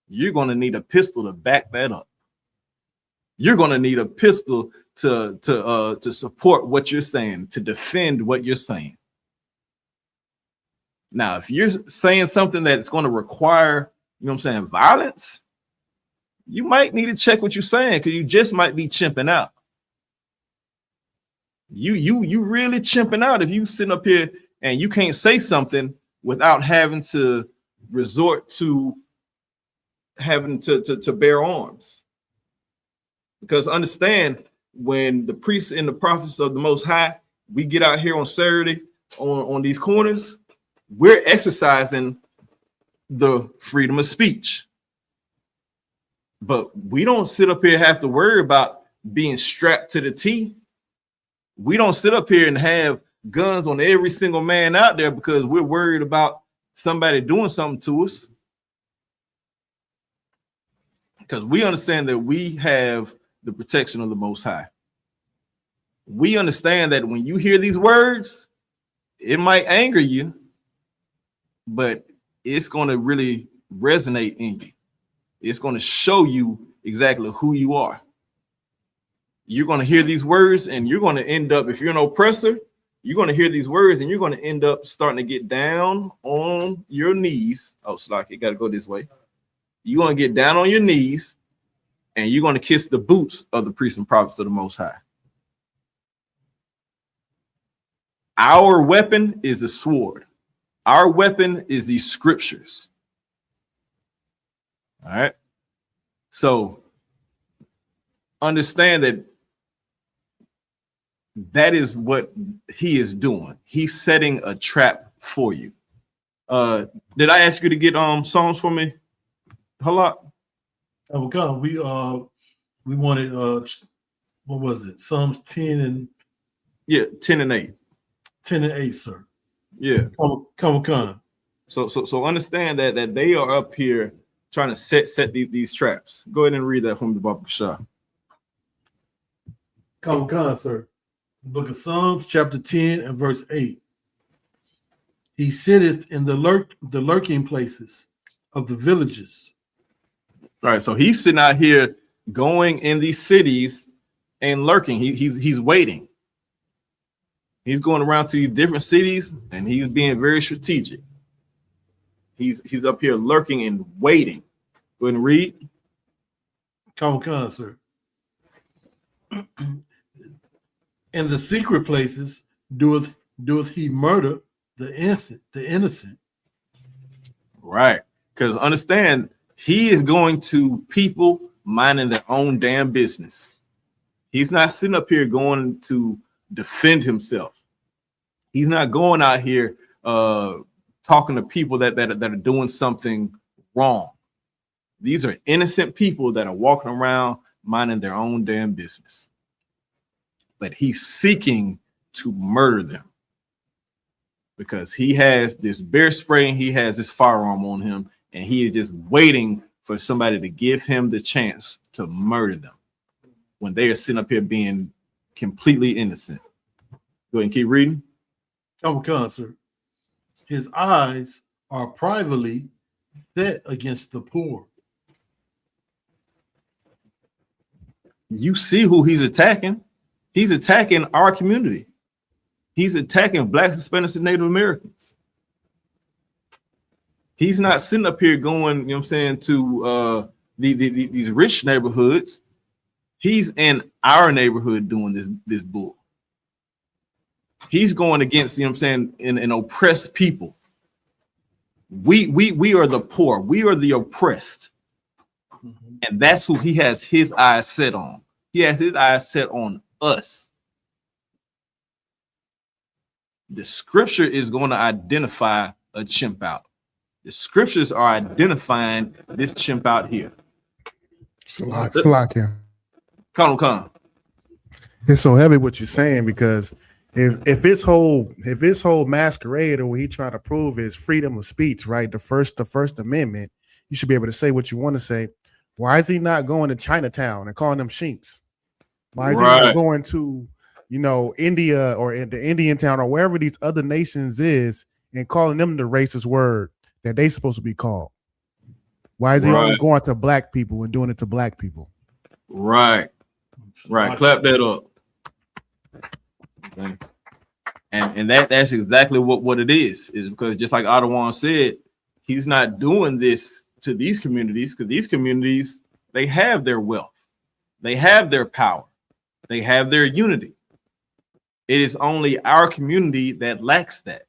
S12: you're going to need a pistol to back that up. You're going to need a pistol to support what you're saying, to defend what you're saying. Now, if you're saying something that's going to require, you know what I'm saying, violence, you might need to check what you're saying because you just might be chimping out. You really chimping out if you sitting up here and you can't say something without having to resort to having to bear arms. Because understand, when the priests and the prophets of the Most High, we get out here on Saturday on these corners, we're exercising the freedom of speech. But we don't sit up here and have to worry about being strapped to the T. We don't sit up here and have guns on every single man out there because we're worried about somebody doing something to us. Because we understand that we have the protection of the Most High. We understand that when you hear these words, it might anger you, but it's going to really resonate in you. It's going to show you exactly who you are. You're going to hear these words and you're going to end up, if you're an oppressor, you're going to hear these words and you're going to end up starting to get down on your knees. Oh, Slock, you got to go this way. You're going to get down on your knees and you're going to kiss the boots of the priests and prophets of the Most High. Our weapon is a sword. Our weapon is these scriptures. All right. So understand that that is what he is doing. He's setting a trap for you. Did I ask you to get Psalms for me? Halak?
S13: We wanted what was it? Psalms 10 and
S12: 10 and 8.
S13: 10 and 8, sir.
S12: Yeah.
S13: Come.
S12: So understand that they are up here trying to set these traps. Go ahead and read that from the Baba Shah.
S13: Come, sir. Book of Psalms, chapter 10 and verse 8. He sitteth in the lurking places of the villages.
S12: All right, so he's sitting out here going in these cities and lurking. He's waiting. He's going around to these different cities and he's being very strategic. He's up here lurking and waiting. Go ahead and read.
S13: Come, sir. In the secret places doeth he murder the innocent.
S12: Right. Because understand, he is going to people minding their own damn business. He's not sitting up here going to defend himself. He's not going out here talking to people that are doing something wrong. These are innocent people that are walking around minding their own damn business. But he's seeking to murder them because he has this bear spray and he has this firearm on him and he is just waiting for somebody to give him the chance to murder them when they are sitting up here being completely innocent. Go ahead and keep reading.
S13: Come, sir. His eyes are privately set against the poor.
S12: You see who he's attacking. He's attacking our community. He's attacking Blacks, Hispanics, and Native Americans. He's not sitting up here going, you know what I'm saying, to these rich neighborhoods. He's in our neighborhood doing this bull. He's going against, you know what I'm saying, an oppressed people. We are the poor. We are the oppressed. And that's who he has his eyes set on. He has his eyes set on us. The scripture is going to identify a chimp out. The scriptures are identifying this chimp out here.
S17: Slakia.
S12: Come.
S17: It's so heavy what you're saying because if his whole masquerade or what he trying to prove is freedom of speech, right? The First Amendment, you should be able to say what you want to say. Why is he not going to Chinatown and calling them shinks? Why is he not going to, India or in the Indian town or wherever these other nations is and calling them the racist word that they supposed to be called? Why is he only going to black people and doing it to black people?
S12: Right. Clap that up. Okay. And that's exactly what it is because just like Ottawa said, he's not doing this to these communities because these communities, they have their wealth, they have their power, they have their unity. It is only our community that lacks that.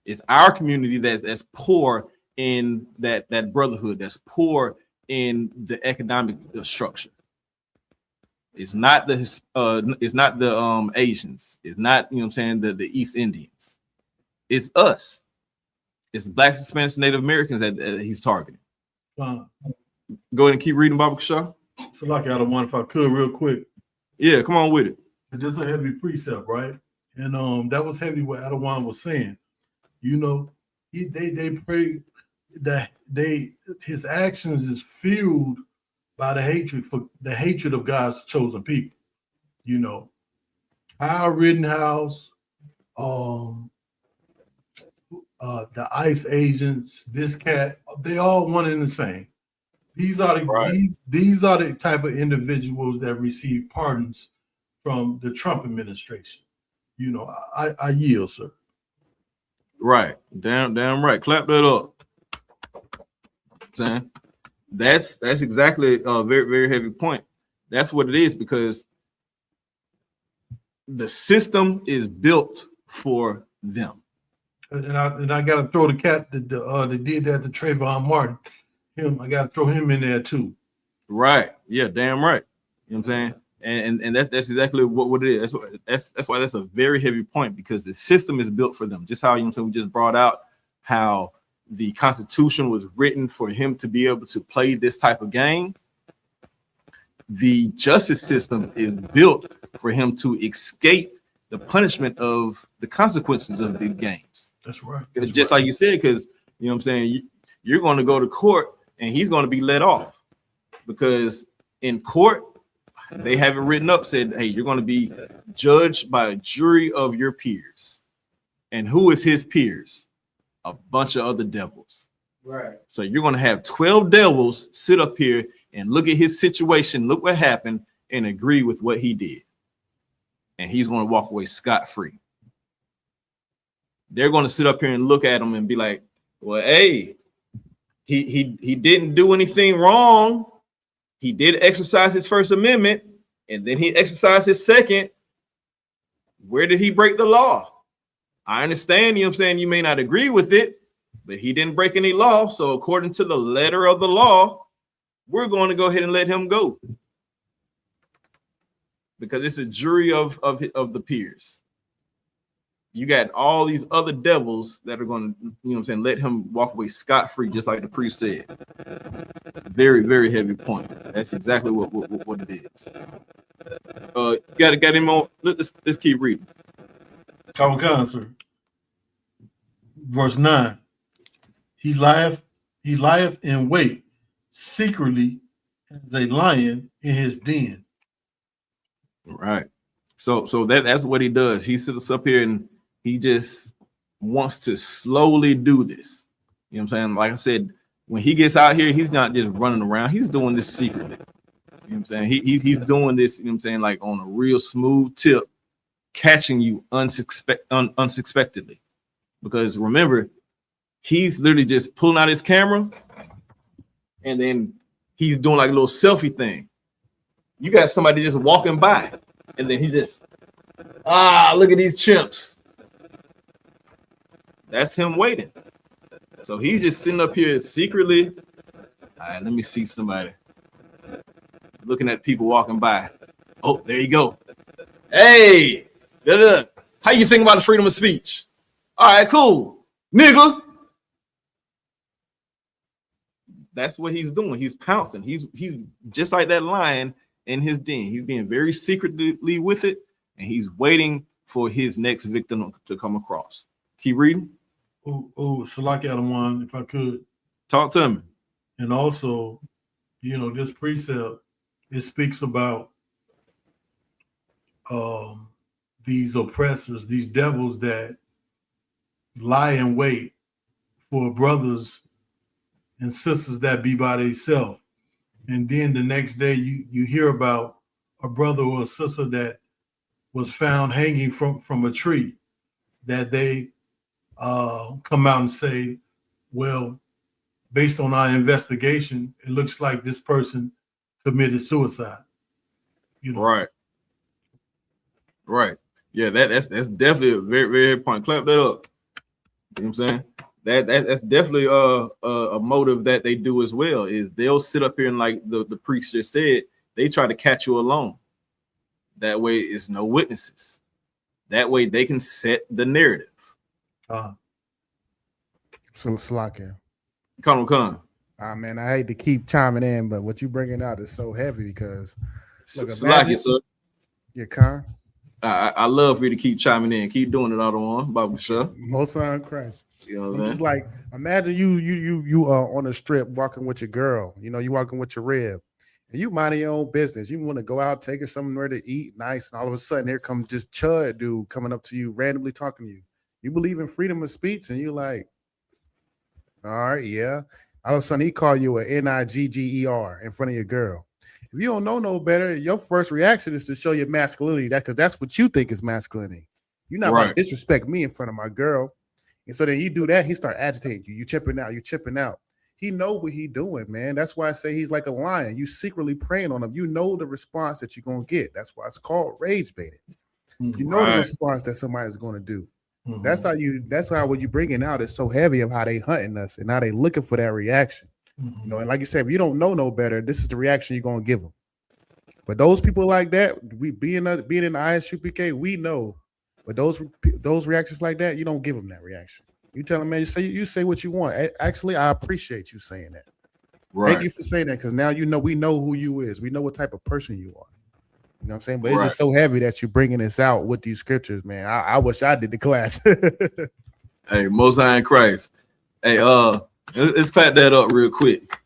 S12: It's our community that's poor in that brotherhood, that's poor in the economic structure. It's not the Asians. It's not, you know what I'm saying, the East Indians. It's us. It's Blacks, Hispanics, Native Americans that he's targeting. Go ahead and keep reading, Baba Kashar.
S13: So like out of one, if I could, real quick.
S12: Yeah, come on with it.
S13: This is a heavy precept, right? And that was heavy what Adawan was saying. You know, they pray that his actions is fueled by the hatred of God's chosen people. You know, Kyle Rittenhouse, the ICE agents, this cat, they all one and the same. These are the type of individuals that receive pardons from the Trump administration. You know, I yield, sir.
S12: Right, damn right. Clap that up. Saying that's exactly a very, very heavy point. That's what it is, because the system is built for them.
S13: And I got to throw the cat that did that to Trayvon Martin. I got to throw him in there too.
S12: Right. Yeah. Damn right. You know what I'm saying? And that's exactly what it is. That's why that's a very heavy point, because the system is built for them. Just how, you know what I'm saying, we just brought out how the Constitution was written for him to be able to play this type of game. The justice system is built for him to escape the punishment of the consequences of the games.
S13: That's right.
S12: It's just like you said, because, you know what I'm saying, you're going to go to court and he's going to be let off, because in court, they have it written up, said, hey, you're going to be judged by a jury of your peers. And who is his peers? A bunch of other devils.
S16: Right.
S12: So you're going to have 12 devils sit up here and look at his situation, look what happened, and agree with what he did. And he's going to walk away scot-free. They're going to sit up here and look at him and be like, well, hey, he didn't do anything wrong. He did exercise his First Amendment, and then he exercised his second. Where did he break the law? I understand, you know what I'm saying, you may not agree with it, but he didn't break any law. So according to the letter of the law, we're going to go ahead and let him go, because it's a jury of the peers. You got all these other devils that are going to, you know what I'm saying, let him walk away scot-free, just like the priest said. Very, very heavy point. That's exactly what it is. Got him more. Let's keep reading.
S13: Kawakana, sir. Verse 9. He lieth in wait secretly as a lion in his den.
S12: Right. So that's what he does. He sits up here and he just wants to slowly do this. You know what I'm saying? Like I said, when he gets out here, he's not just running around. He's doing this secretly. You know what I'm saying? He's doing this, you know what I'm saying, like on a real smooth tip, catching you unsuspectedly. Because remember, he's literally just pulling out his camera and then he's doing like a little selfie thing. You got somebody just walking by and then he just, look at these chimps. That's him waiting. So he's just sitting up here secretly. All right, let me see somebody. Looking at people walking by. Oh, there you go. Hey, how you think about the freedom of speech? All right, cool. Nigga. That's what he's doing. He's pouncing. He's just like that lion in his den. He's being very secretly with it, and he's waiting for his next victim to come across. Keep reading.
S13: Salaki Adawan, if I could.
S12: Talk to me.
S13: And also, you know, this precept, it speaks about these oppressors, these devils that lie in wait for brothers and sisters that be by themselves. And then the next day you hear about a brother or a sister that was found hanging from a tree, that they come out and say, well, based on our investigation, it looks like this person committed suicide. You know?
S12: Right. Yeah, that's definitely a very, very point. Clap that up. You know what I'm saying? That's definitely a motive that they do as well. Is they'll sit up here and, like the priest just said, they try to catch you alone. That way, it's no witnesses. That way, they can set the narrative.
S17: So Slakia.
S12: Come.
S17: Man, I hate to keep chiming in, but what you bringing out is so heavy because look,
S12: Slakia, sir.
S17: Your con.
S12: I love for you to keep chiming in, keep doing it all the one, Bible sure.
S17: Most on Christ.
S12: You know,
S17: I'm just like, imagine you on a strip walking with your girl. You know, you walking with your rib, and you minding your own business. You want to go out, take her somewhere to eat, nice, and all of a sudden here comes this chud dude coming up to you, randomly talking to you. You believe in freedom of speech, and you're like, all right, yeah. All of a sudden he call you a nigger in front of your girl. If you don't know no better, your first reaction is to show your masculinity. Because that's what you think is masculinity. You're not going to disrespect me in front of my girl. And so then you do that, he start agitating you. You chipping out. He know what he doing, man. That's why I say he's like a lion. You secretly preying on him. You know the response that you're going to get. That's why it's called rage baiting. You know the response that somebody's going to do. That's how what you bringing out is so heavy of how they hunting us and how they looking for that reaction. You know, and like you said, if you don't know no better, this is the reaction you're gonna give them. But those people like that, we being in the ISUPK, we know. But those reactions like that, you don't give them that reaction. You tell them, man, you say what you want. Actually, I appreciate you saying that. Right. Thank you for saying that, because now we know who you is. We know what type of person you are. You know what I'm saying? But it's just so heavy that you're bringing this out with these scriptures, man. I wish I did the class.
S12: Hey, Most High in Christ. Hey, let's clap that up real quick.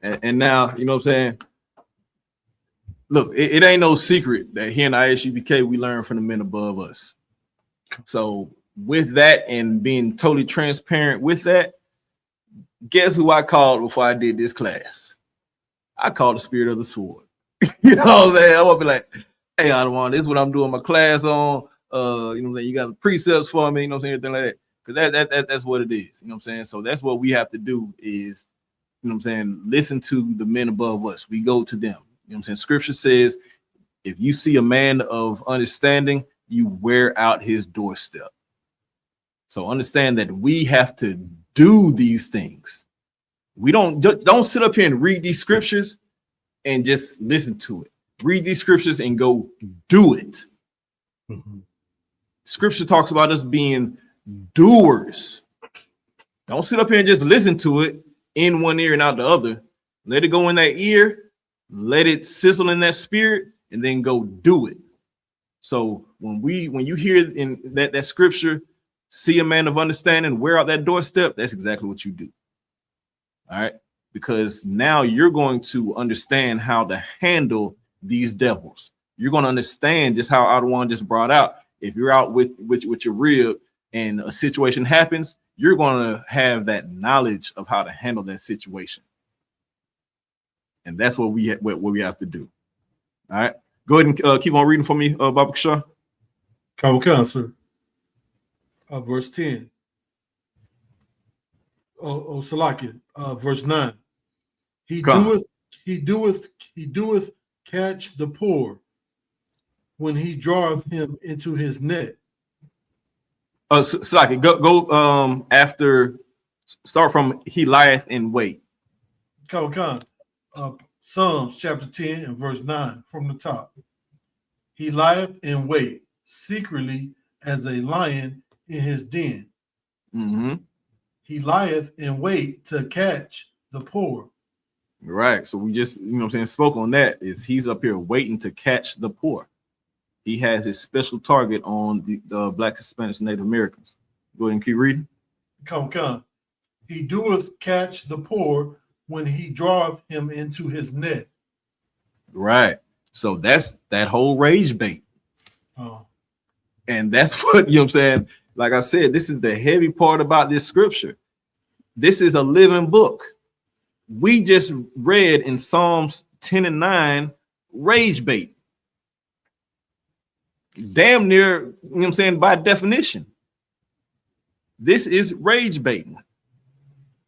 S12: And now, you know what I'm saying? Look, it ain't no secret that here in ISUPK, we learn from the men above us. So with that and being totally transparent with that, guess who I called before I did this class? I called the Spirit of the Sword. You know what I'm saying? I'm gonna be like, hey, Adawan, this is what I'm doing my class on. You know what I'm saying? You got the precepts for me, you know what I'm saying? Everything like that. Because that's what it is. You know what I'm saying? So that's what we have to do is, you know what I'm saying, listen to the men above us. We go to them. You know what I'm saying? Scripture says, if you see a man of understanding, you wear out his doorstep. So understand that we have to do these things. We don't sit up here and read these scriptures and just listen to it. Read these scriptures and go do it. Scripture talks about us being doers. Don't sit up here and just listen to it in one ear and out the other. Let it go in that ear, let it sizzle in that spirit, and then go do it. So when you hear in that scripture, see a man of understanding, wear out that doorstep, that's exactly what you do. All right. Because now you're going to understand how to handle these devils. You're going to understand just how Adawan just brought out. If you're out with your rib and a situation happens, you're going to have that knowledge of how to handle that situation. And that's what we have to do. All right. Go ahead and keep on reading for me, Baba Shah.
S13: Come, sir. Verse 10. Salakia, verse 9. He doeth catch the poor when he draweth him into his net.
S12: Salakia, go after, start from he lieth in wait.
S13: Psalms chapter 10 and verse 9 from the top. He lieth in wait secretly as a lion in his den. He lieth in wait to catch the poor.
S12: Right. So we just, you know what I'm saying, spoke on that. Is he's up here waiting to catch the poor. He has his special target on the Black, Hispanics, Native Americans. Go ahead and keep reading.
S13: Come. He doeth catch the poor when he draweth him into his net.
S12: Right. So that's that whole rage bait. And that's what, you know what I'm saying? Like I said, this is the heavy part about this scripture. This is a living book. We just read in Psalms 10 and 9, rage bait. Damn near, you know what I'm saying, by definition. This is rage baiting.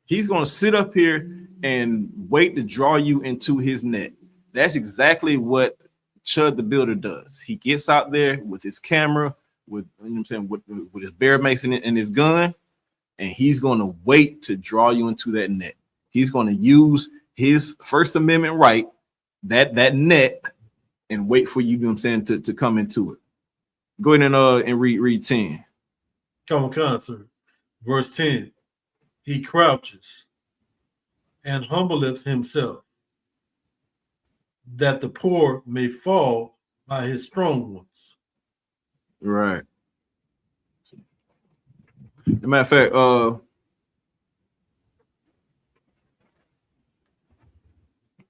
S12: He's going to sit up here and wait to draw you into his net. That's exactly what Chud the Builder does. He gets out there with his camera, with with his bear mason and his gun, and he's going to wait to draw you into that net. He's going to use his First Amendment right, that net, and wait for you, to come into it. Go ahead and read 10.
S13: Come on, sir. Verse 10. He crouches and humbleth himself, that the poor may fall by his strong ones.
S12: Right. As a matter of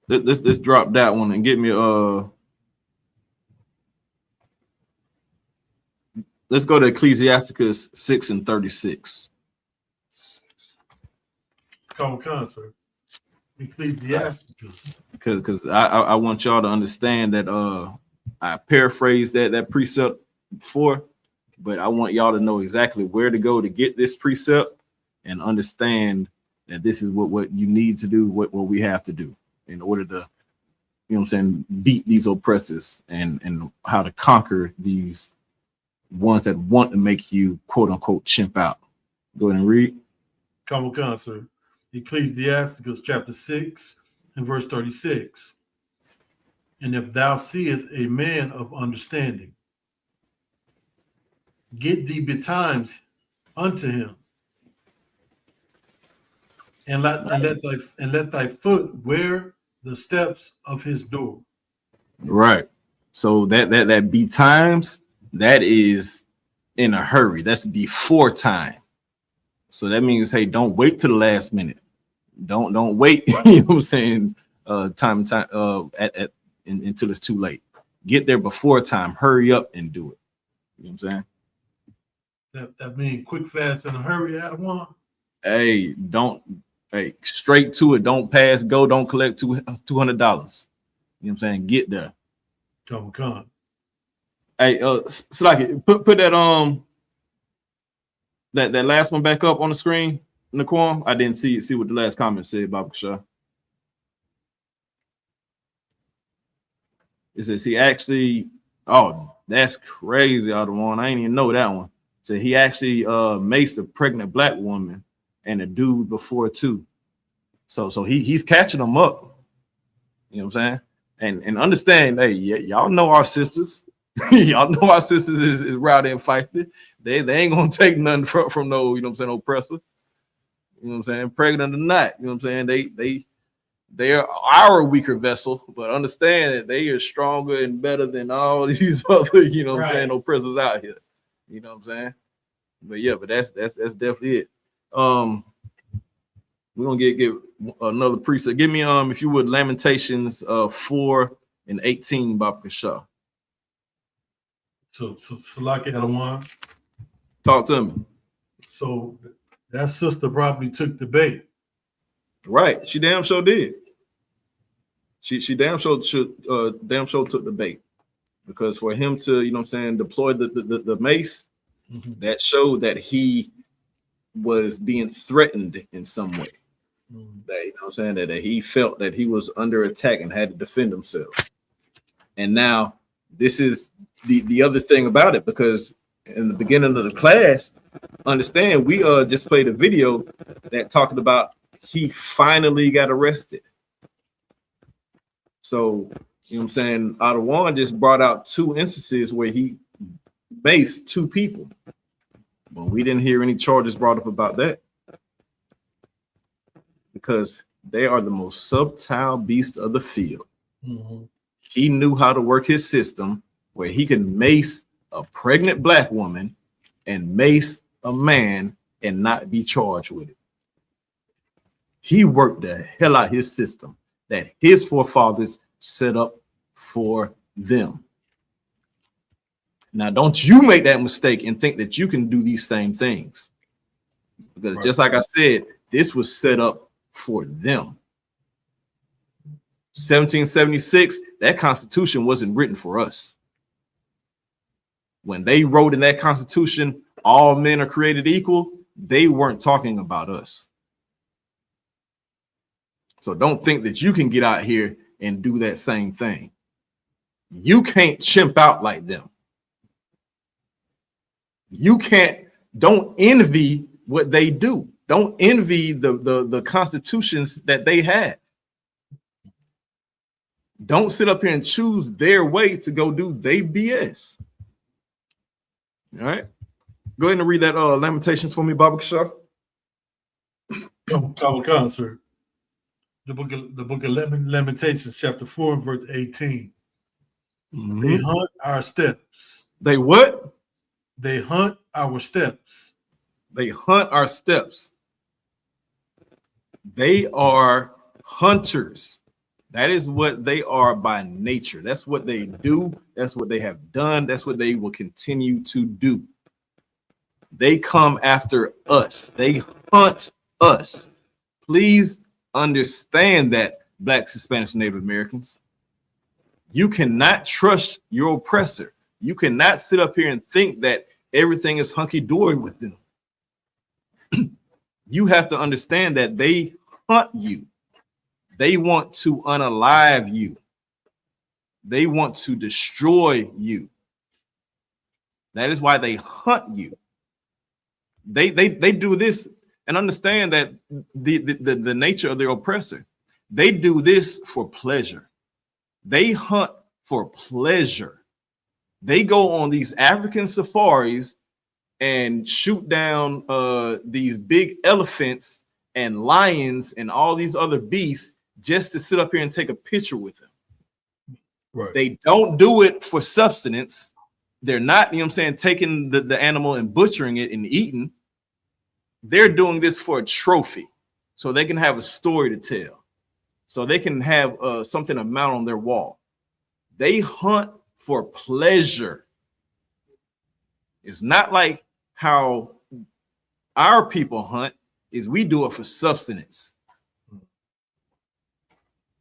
S12: fact, let's drop that one and get me let's go to Ecclesiasticus 6:36.
S13: Come on, sir. Ecclesiasticus.
S12: Because I want y'all to understand that I paraphrased that precept before, but I want y'all to know exactly where to go to get this precept and understand that this is what you need to do, what we have to do in order to, beat these oppressors and how to conquer these ones that want to make you quote unquote chimp out. Go ahead and read.
S13: Come on, sir. Ecclesiasticus chapter 6 and verse 36. And if thou seest a man of understanding, get thee betimes unto him, and let thy foot wear the steps of his door.
S12: Right. So that betimes, that is in a hurry. That's before time. So that means, hey, don't wait to the last minute. Don't wait, time until it's too late. Get there before time. Hurry up and do it. You know what I'm saying?
S13: That means quick, fast, and a hurry out of one.
S12: Hey, straight to it. Don't pass go. Don't collect $200. You know what I'm saying? Get there.
S13: Come.
S12: Hey, Slaki, put that that last one back up on the screen, Naquan. I didn't see what the last comment said, Baba Shah. It says he actually, oh, that's crazy, other one. I didn't even know that one. So he actually maced a pregnant black woman and a dude before too. So he's catching them up. You know what I'm saying? And understand, hey, y'all know our sisters. Y'all know our sisters is rowdy and feisty. They ain't gonna take nothing from no, you know what I'm saying, oppressor. You know what I'm saying? Pregnant or not, you know what I'm saying? They're our weaker vessel, but understand that they are stronger and better than all these other, you know what I'm saying, oppressors out here. You know what I'm saying? But yeah, but that's definitely it. We're gonna get another precept. Give me if you would, Lamentations 4:18, Baba Shah.
S13: So like one.
S12: Talk to me.
S13: So that sister probably took the bait.
S12: Right. She damn sure did. She damn sure took the bait. Because for him to, you know what I'm saying, deploy the mace, that showed that he was being threatened in some way. That, you know what I'm saying, that he felt that he was under attack and had to defend himself. And now this is the other thing about it, because in the beginning of the class, understand, we just played a video that talked about he finally got arrested. So, you know what I'm saying, Adawan just brought out 2 instances where he maced 2 people. But we didn't hear any charges brought up about that. Because they are the most subtle beast of the field. He knew how to work his system where he could mace a pregnant black woman and mace a man and not be charged with it. He worked the hell out his system that his forefathers set up for them. Now, don't you make that mistake and think that you can do these same things. Because just like I said, this was set up for them. 1776, that Constitution wasn't written for us. When they wrote in that Constitution, all men are created equal, they weren't talking about us. So don't think that you can get out here and do that same thing. You can't chimp out like them. You don't envy what they do. Don't envy the constitutions that they have. Don't sit up here and choose their way to go do their BS. All right. Go ahead and read that Lamentations for me, Baba Shaw.
S13: Come, sir. The book of Lamentations, chapter 4, verse 18.
S12: Mm-hmm.
S13: They hunt our steps.
S12: They what?
S13: They hunt our steps.
S12: They hunt our steps. They are hunters. That is what they are by nature. That's what they do. That's what they have done. That's what they will continue to do. They come after us. They hunt us. Please understand that, Blacks, Hispanics, Native Americans. You cannot trust your oppressor. You cannot sit up here and think that everything is hunky-dory with them. You have to understand that they hunt you. They want to unalive you. They want to destroy you. That is why they hunt you. They do this, and understand that the nature of their oppressor. They do this for pleasure. They hunt for pleasure. They go on these African safaris and shoot down these big elephants and lions and all these other beasts just to sit up here and take a picture with them.
S13: Right.
S12: They don't do it for subsistence. They're not, you know what I'm saying, taking the animal and butchering it and eating. They're doing this for a trophy, so they can have a story to tell, so they can have something to mount on their wall. They hunt for pleasure. It's not like how our people hunt, is we do it for subsistence.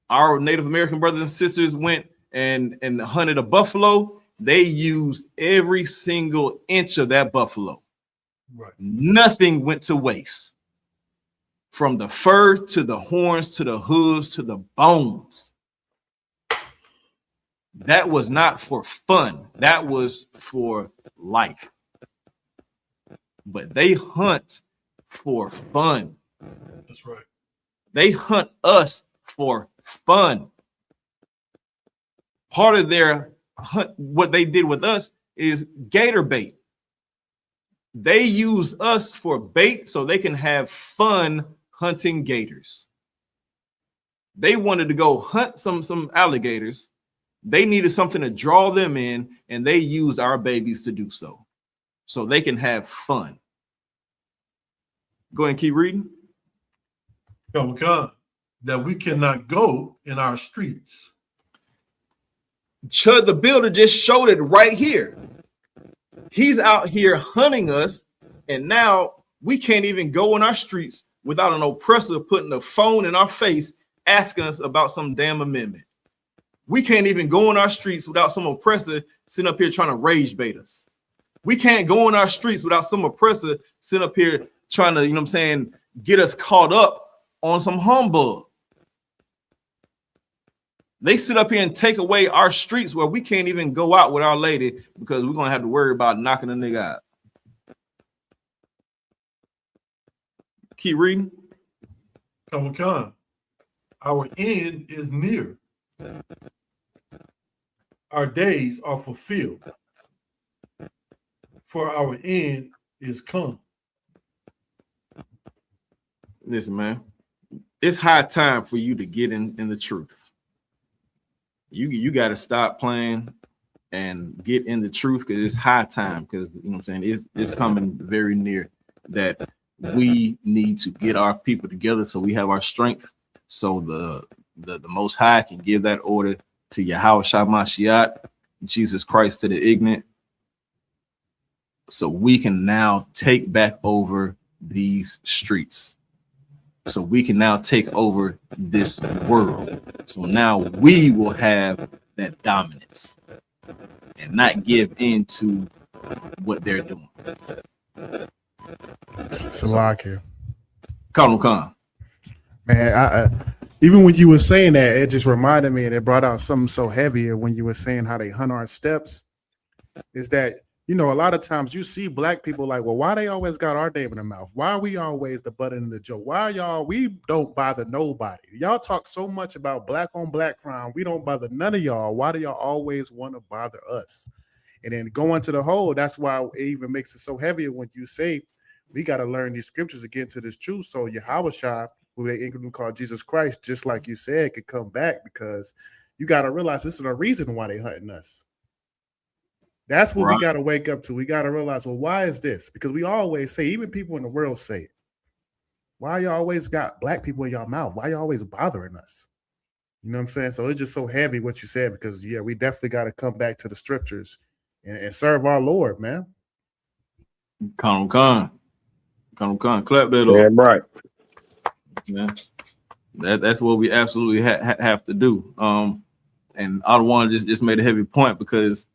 S12: Our Native American brothers and sisters went and hunted a buffalo. They used every single inch of that buffalo.
S13: Right.
S12: Nothing went to waste. From the fur to the horns to the hooves to the bones. That was not for fun. That was for life. But they hunt for fun.
S13: That's right.
S12: They hunt us for fun. Part of their hunt, what they did with us, is gator bait. They use us for bait so they can have fun hunting gators. They wanted to go hunt some alligators. They needed something to draw them in, and they used our babies to do so they can have fun. Go ahead and keep reading.
S13: Come, that we cannot go in our streets.
S12: Chud the Builder just showed it right here. He's out here hunting us, and now we can't even go in our streets without an oppressor putting a phone in our face asking us about some damn amendment. We can't even go in our streets without some oppressor sitting up here trying to rage bait us. We can't go in our streets without some oppressor sitting up here trying to, you know what I'm saying, get us caught up on some humbug. They sit up here and take away our streets where we can't even go out with our lady because we're going to have to worry about knocking a nigga out. Keep reading.
S13: Come. Our end is near. Our days are fulfilled. For our end is come.
S12: Listen, man, it's high time for you to get in the truth. You got to stop playing and get in the truth, because it's high time, because, you know what I'm saying, it's coming very near that we need to get our people together so we have our strength, so the Most High can give that order to Yahweh Shamashiach, Jesus Christ to the ignorant, so we can now take back over these streets. So we can now take over this world. So now we will have that dominance and not give in to what they're doing.
S17: Salakia.
S12: Khan.
S17: Man, even when you were saying that, it just reminded me, and it brought out something so heavy when you were saying how they hunt our steps. Is that, you know, a lot of times you see black people like, well, why they always got our name in the mouth? Why are we always the butt end of the joke? Why y'all, we don't bother nobody? Y'all talk so much about black on black crime. We don't bother none of y'all. Why do y'all always want to bother us? And then going to the whole, that's why it even makes it so heavy when you say, we got to learn these scriptures to get into this truth. So Yahushua, who they England call Jesus Christ, just like you said, could come back, because you got to realize this is a reason why they hunting us. That's what we got to wake up to. We got to realize, well, why is this? Because we always say, even people in the world say it. Why you always got black people in your mouth? Why you always bothering us? You know what I'm saying? So it's just so heavy what you said, because yeah, we definitely got to come back to the scriptures and serve our Lord, man.
S12: Come on, clap that up.
S19: Damn right.
S12: Yeah, that's what we absolutely have to do. And I don't want to just made a heavy point, because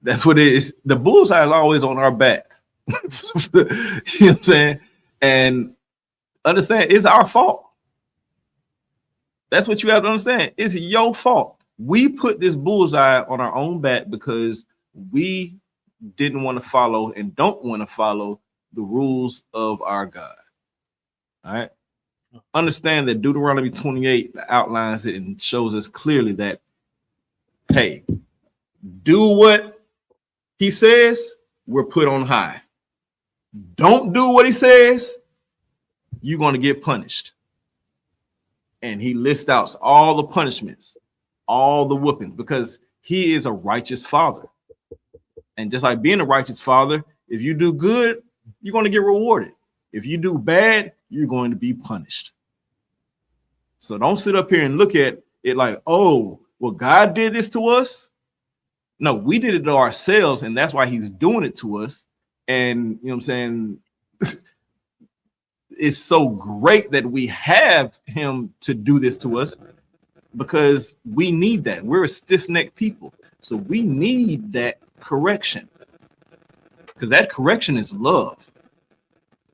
S12: that's what it is. The bullseye is always on our back. You know what I'm saying? And understand, it's our fault. That's what you have to understand. It's your fault. We put this bullseye on our own back because we didn't want to follow and don't want to follow the rules of our God. All right. Understand that Deuteronomy 28 outlines it and shows us clearly that, hey, do what he says, we're put on high. Don't do what he says, you're going to get punished. And he lists out all the punishments, all the whoopings, because he is a righteous father. And just like being a righteous father, if you do good, you're going to get rewarded. If you do bad, you're going to be punished. So don't sit up here and look at it like, oh, well, God did this to us. No, we did it to ourselves, and that's why he's doing it to us. And you know what I'm saying? It's so great that we have him to do this to us, because we need that. We're a stiff-necked people. So we need that correction, because that correction is love.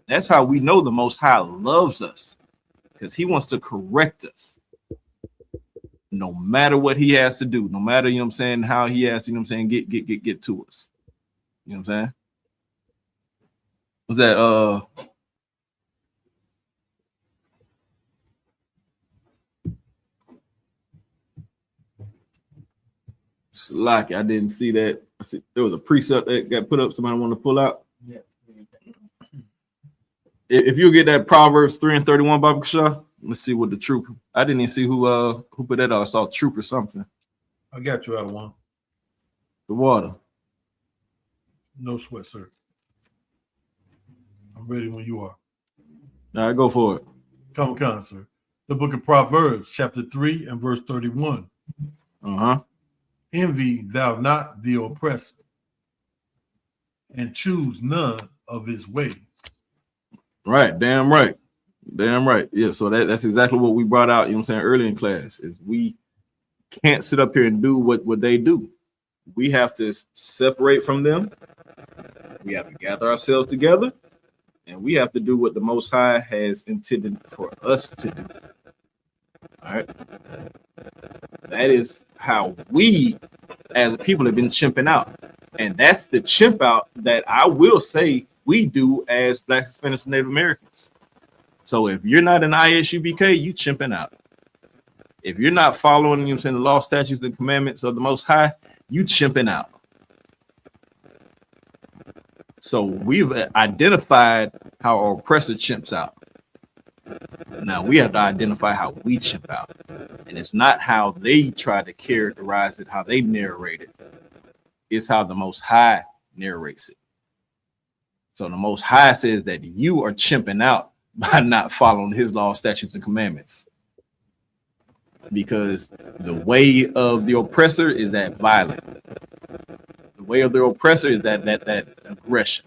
S12: That's how we know the Most High loves us, because he wants to correct us. No matter what he has to do, no matter, you know what I'm saying, how he has to, you know what I'm saying, get to us. You know what I'm saying? Was that Slacky? I didn't see that. I see there was a precept that got put up. Somebody want to pull out?
S16: Yeah.
S12: If you get that Proverbs 3:31, Baba Kasha, let's see what the troop. I didn't even see who put that out. I saw troop or something.
S13: I got you out of one.
S12: The water.
S13: No sweat, sir. I'm ready when you are.
S12: All right, go for it.
S13: Come on, sir. The book of Proverbs, chapter 3 and verse 31. Envy thou not the oppressor, and choose none of his ways.
S12: Right, damn right. Damn right. Yeah, so that's exactly what we brought out, you know what I'm saying, early in class, is we can't sit up here and do what they do. We have to separate from them. We have to gather ourselves together, and we have to do what the Most High has intended for us to do. All right. That is how we as a people have been chimping out. And that's the chimp out that I will say we do as Black, Hispanics, and Native Americans. So if you're not an ISUBK, you chimping out. If you're not following, you know what I'm saying, the law, statutes, and commandments of the Most High, you chimping out. So we've identified how our oppressor chimps out. Now we have to identify how we chimp out. And it's not how they try to characterize it, how they narrate it. It's how the Most High narrates it. So the Most High says that you are chimping out by not following his law, statutes, and commandments. Because the way of the oppressor is that violent. The way of the oppressor is that aggression.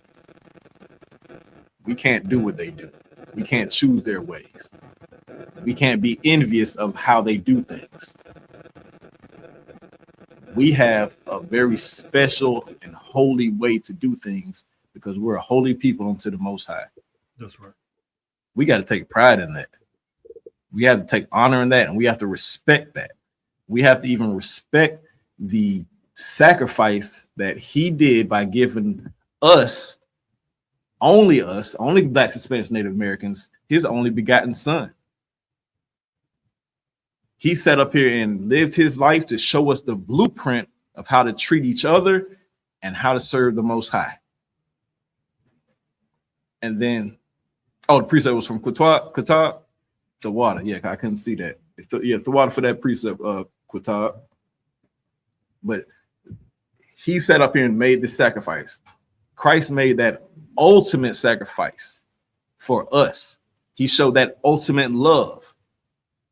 S12: We can't do what they do. We can't choose their ways. We can't be envious of how they do things. We have a very special and holy way to do things because we're a holy people unto the Most High.
S13: That's right.
S12: We got to take pride in that. We have to take honor in that, and we have to respect that. We have to even respect the sacrifice that he did by giving us, only Black, Hispanics, Native Americans, his only begotten son. He sat up here and lived his life to show us the blueprint of how to treat each other and how to serve the Most High. And then, the precept was from Qatar, the water. Yeah, I couldn't see that. The water for that precept, Qatar. But he sat up here and made this sacrifice. Christ made that ultimate sacrifice for us. He showed that ultimate love,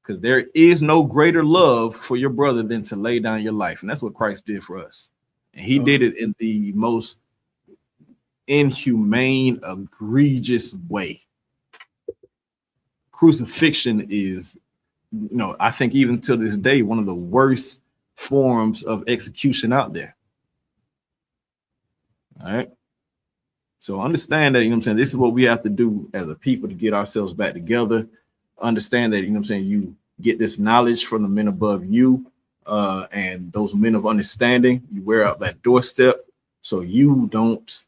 S12: because there is no greater love for your brother than to lay down your life. And that's what Christ did for us. And he did it in the most inhumane, egregious way. Crucifixion is, I think even till this day, one of the worst forms of execution out there. All right. So understand that, this is what we have to do as a people to get ourselves back together. Understand that, you get this knowledge from the men above you, and those men of understanding. You wear out that doorstep so you don't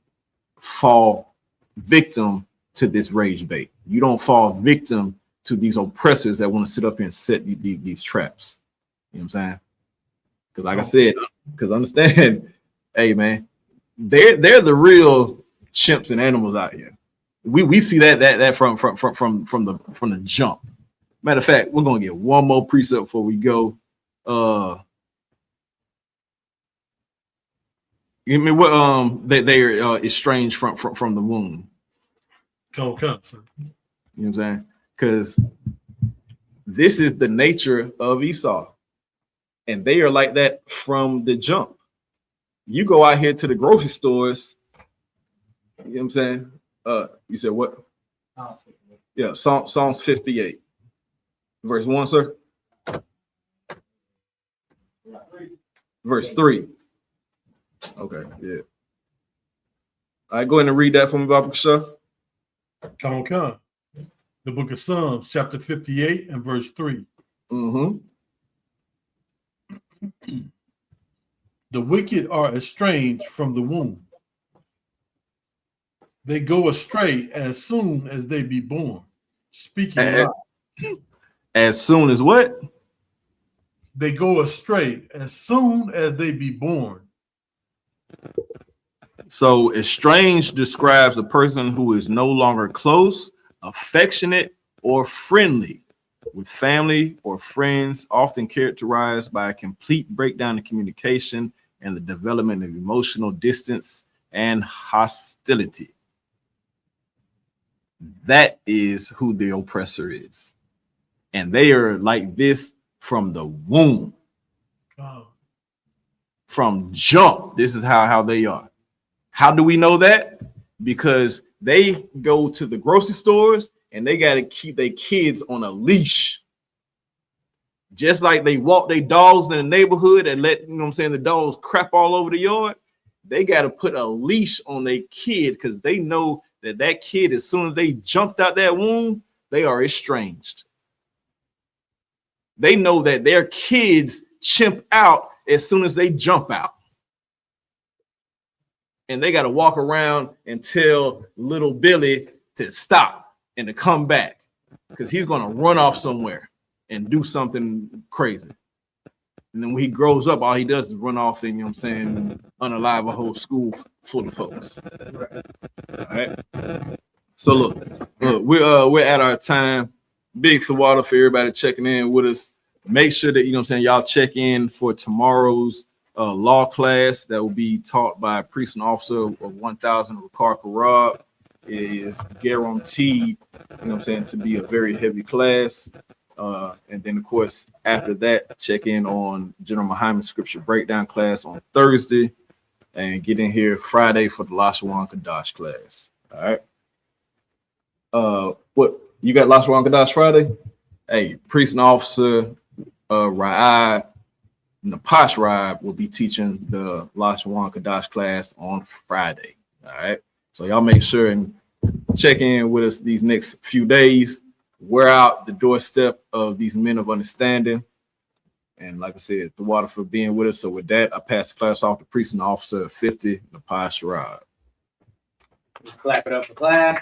S12: fall victim to this rage bait. You don't fall victim to these oppressors that want to sit up here and set these traps. You know what I'm saying? Because like I said, because understand, hey man, they're the real chimps and animals out here. We see that from the jump. Matter of fact, we're gonna get one more precept before we go. Give me what they are estranged from the womb.
S13: Okay, sir.
S12: You know what I'm saying? Because this is the nature of Esau, and they are like that from the jump. You go out here to the grocery stores. You know what I'm saying? You said what? Yeah, Psalms 58, verse 1, sir. Verse 3. Okay, yeah. All right, go ahead and read that for me, Baba Kasha.
S13: Come. The book of Psalms, chapter 58 and verse 3.
S12: Mm-hmm.
S13: The wicked are estranged from the womb. They go astray as soon as they be born. Speaking lies.
S12: As soon as what?
S13: They go astray as soon as they be born.
S12: So estranged describes a person who is no longer close, affectionate, or friendly with family or friends, often characterized by a complete breakdown in communication and the development of emotional distance and hostility. That is who the oppressor is. And they are like this from the womb.
S13: Oh.
S12: From jump, this is how they are. How do we know that? Because they go to the grocery stores and they got to keep their kids on a leash. Just like they walk their dogs in the neighborhood and let, the dogs crap all over the yard. They got to put a leash on their kid because they know that kid, as soon as they jumped out that womb, they are estranged. They know that their kids chimp out as soon as they jump out. And they got to walk around and tell little Billy to stop and to come back because he's going to run off somewhere and do something crazy. And then when he grows up, all he does is run off and, unalive a whole school full of folks. All right. So look, we're at our time. Big Sawada for everybody checking in with us. Make sure that, y'all check in for tomorrow's law class that will be taught by a priest and officer of 1000 Ricard Karab. It is guaranteed, to be a very heavy class. And then, of course, after that, check in on General Muhammad's scripture breakdown class on Thursday and get in here Friday for the Lashawan Kadash class. All right. What you got Lashawan Kadash Friday? Hey, priest and officer Ra'ad Napash Rab will be teaching the Lashawan Kadash class on Friday. All right. So y'all make sure and check in with us these next few days. wear out the doorstep of these men of understanding. And like I said, the water for being with us. So with that, I pass the class off to priest and officer of 50, Napai Sherrod.
S17: Clap it up for class.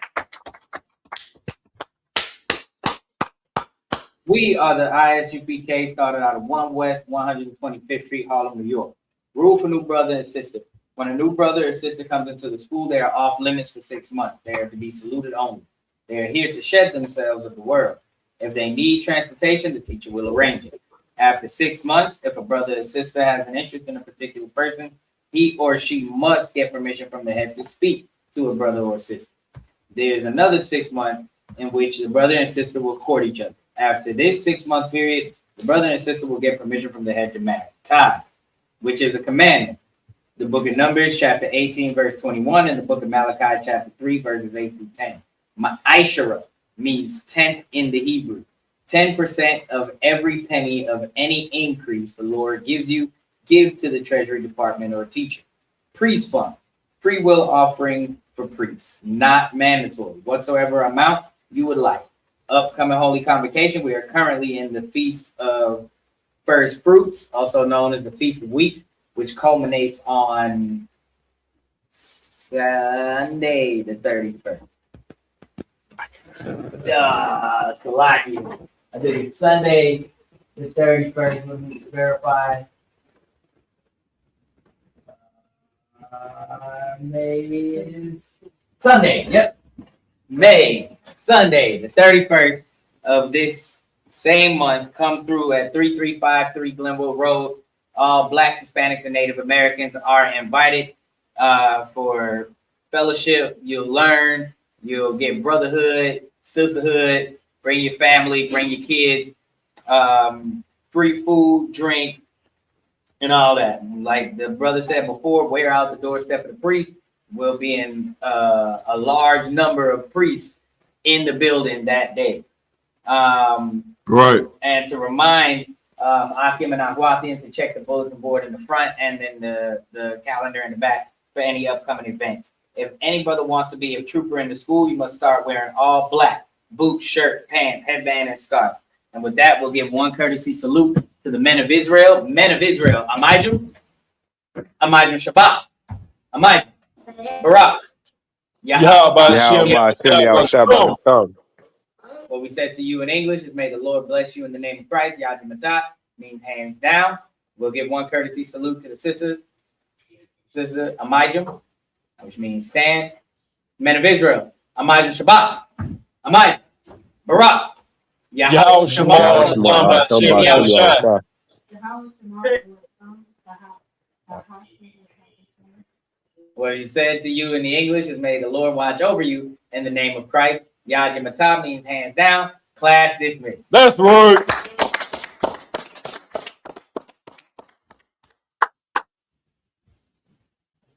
S17: We are the ISUPK, started out of 1 West 125th Street, Harlem, New York. Rule for new brother and sister. When a new brother or sister comes into the school, they are off limits for 6 months. They are to be saluted only. They are here to shed themselves of the world. If they need transportation, the teacher will arrange it. After 6 months, if a brother or sister has an interest in a particular person, he or she must get permission from the head to speak to a brother or sister. There's another 6 months in which the brother and sister will court each other. After this 6 month period, the brother and sister will get permission from the head to marry. Tithe, which is a commandment. The book of Numbers, chapter 18, verse 21, and the book of Malachi, chapter 3, verses 8 through 10. Ma'ashara means tenth in the Hebrew. 10% of every penny of any increase the Lord gives you, give to the Treasury Department or teacher. Priest fund, free will offering for priests, not mandatory. Whatsoever amount you would like. Upcoming Holy Convocation, we are currently in the Feast of First Fruits, also known as the Feast of Wheat, which culminates on Sunday the 31st. Kalaki. I did it Sunday the 31st. Let me verify. May is Sunday. Yep. May, Sunday, the 31st of this same month. Come through at 3353 Glenville Road. All Blacks, Hispanics, and Native Americans are invited for fellowship. You'll learn. You'll get brotherhood, sisterhood. Bring your family, bring your kids, free food, drink, and all that. Like the brother said before, wear out the doorstep of the priest. We'll be in a large number of priests in the building that day.
S12: Right.
S17: And to remind Akim and Ahwathians to check the bulletin board in the front and then the calendar in the back for any upcoming events. If any brother wants to be a trooper in the school, you must start wearing all black. Boots, shirt, pants, headband, and scarf. And with that, we'll give one courtesy salute to the men of Israel. Men of Israel, Amajum, Amajum Shabbat, Amajum, Barak, What we said to you in English is, may the Lord bless you in the name of Christ. Yadu Matah means hands down. We'll give one courtesy salute to the sister Amajum, which means stand. Men of Israel, Amajum Shabbat, Amajum. Barak. What he said to you in the English is, may the Lord watch over you in the name of Christ. Yad Yamatah means hands down. Class dismissed.
S12: That's right.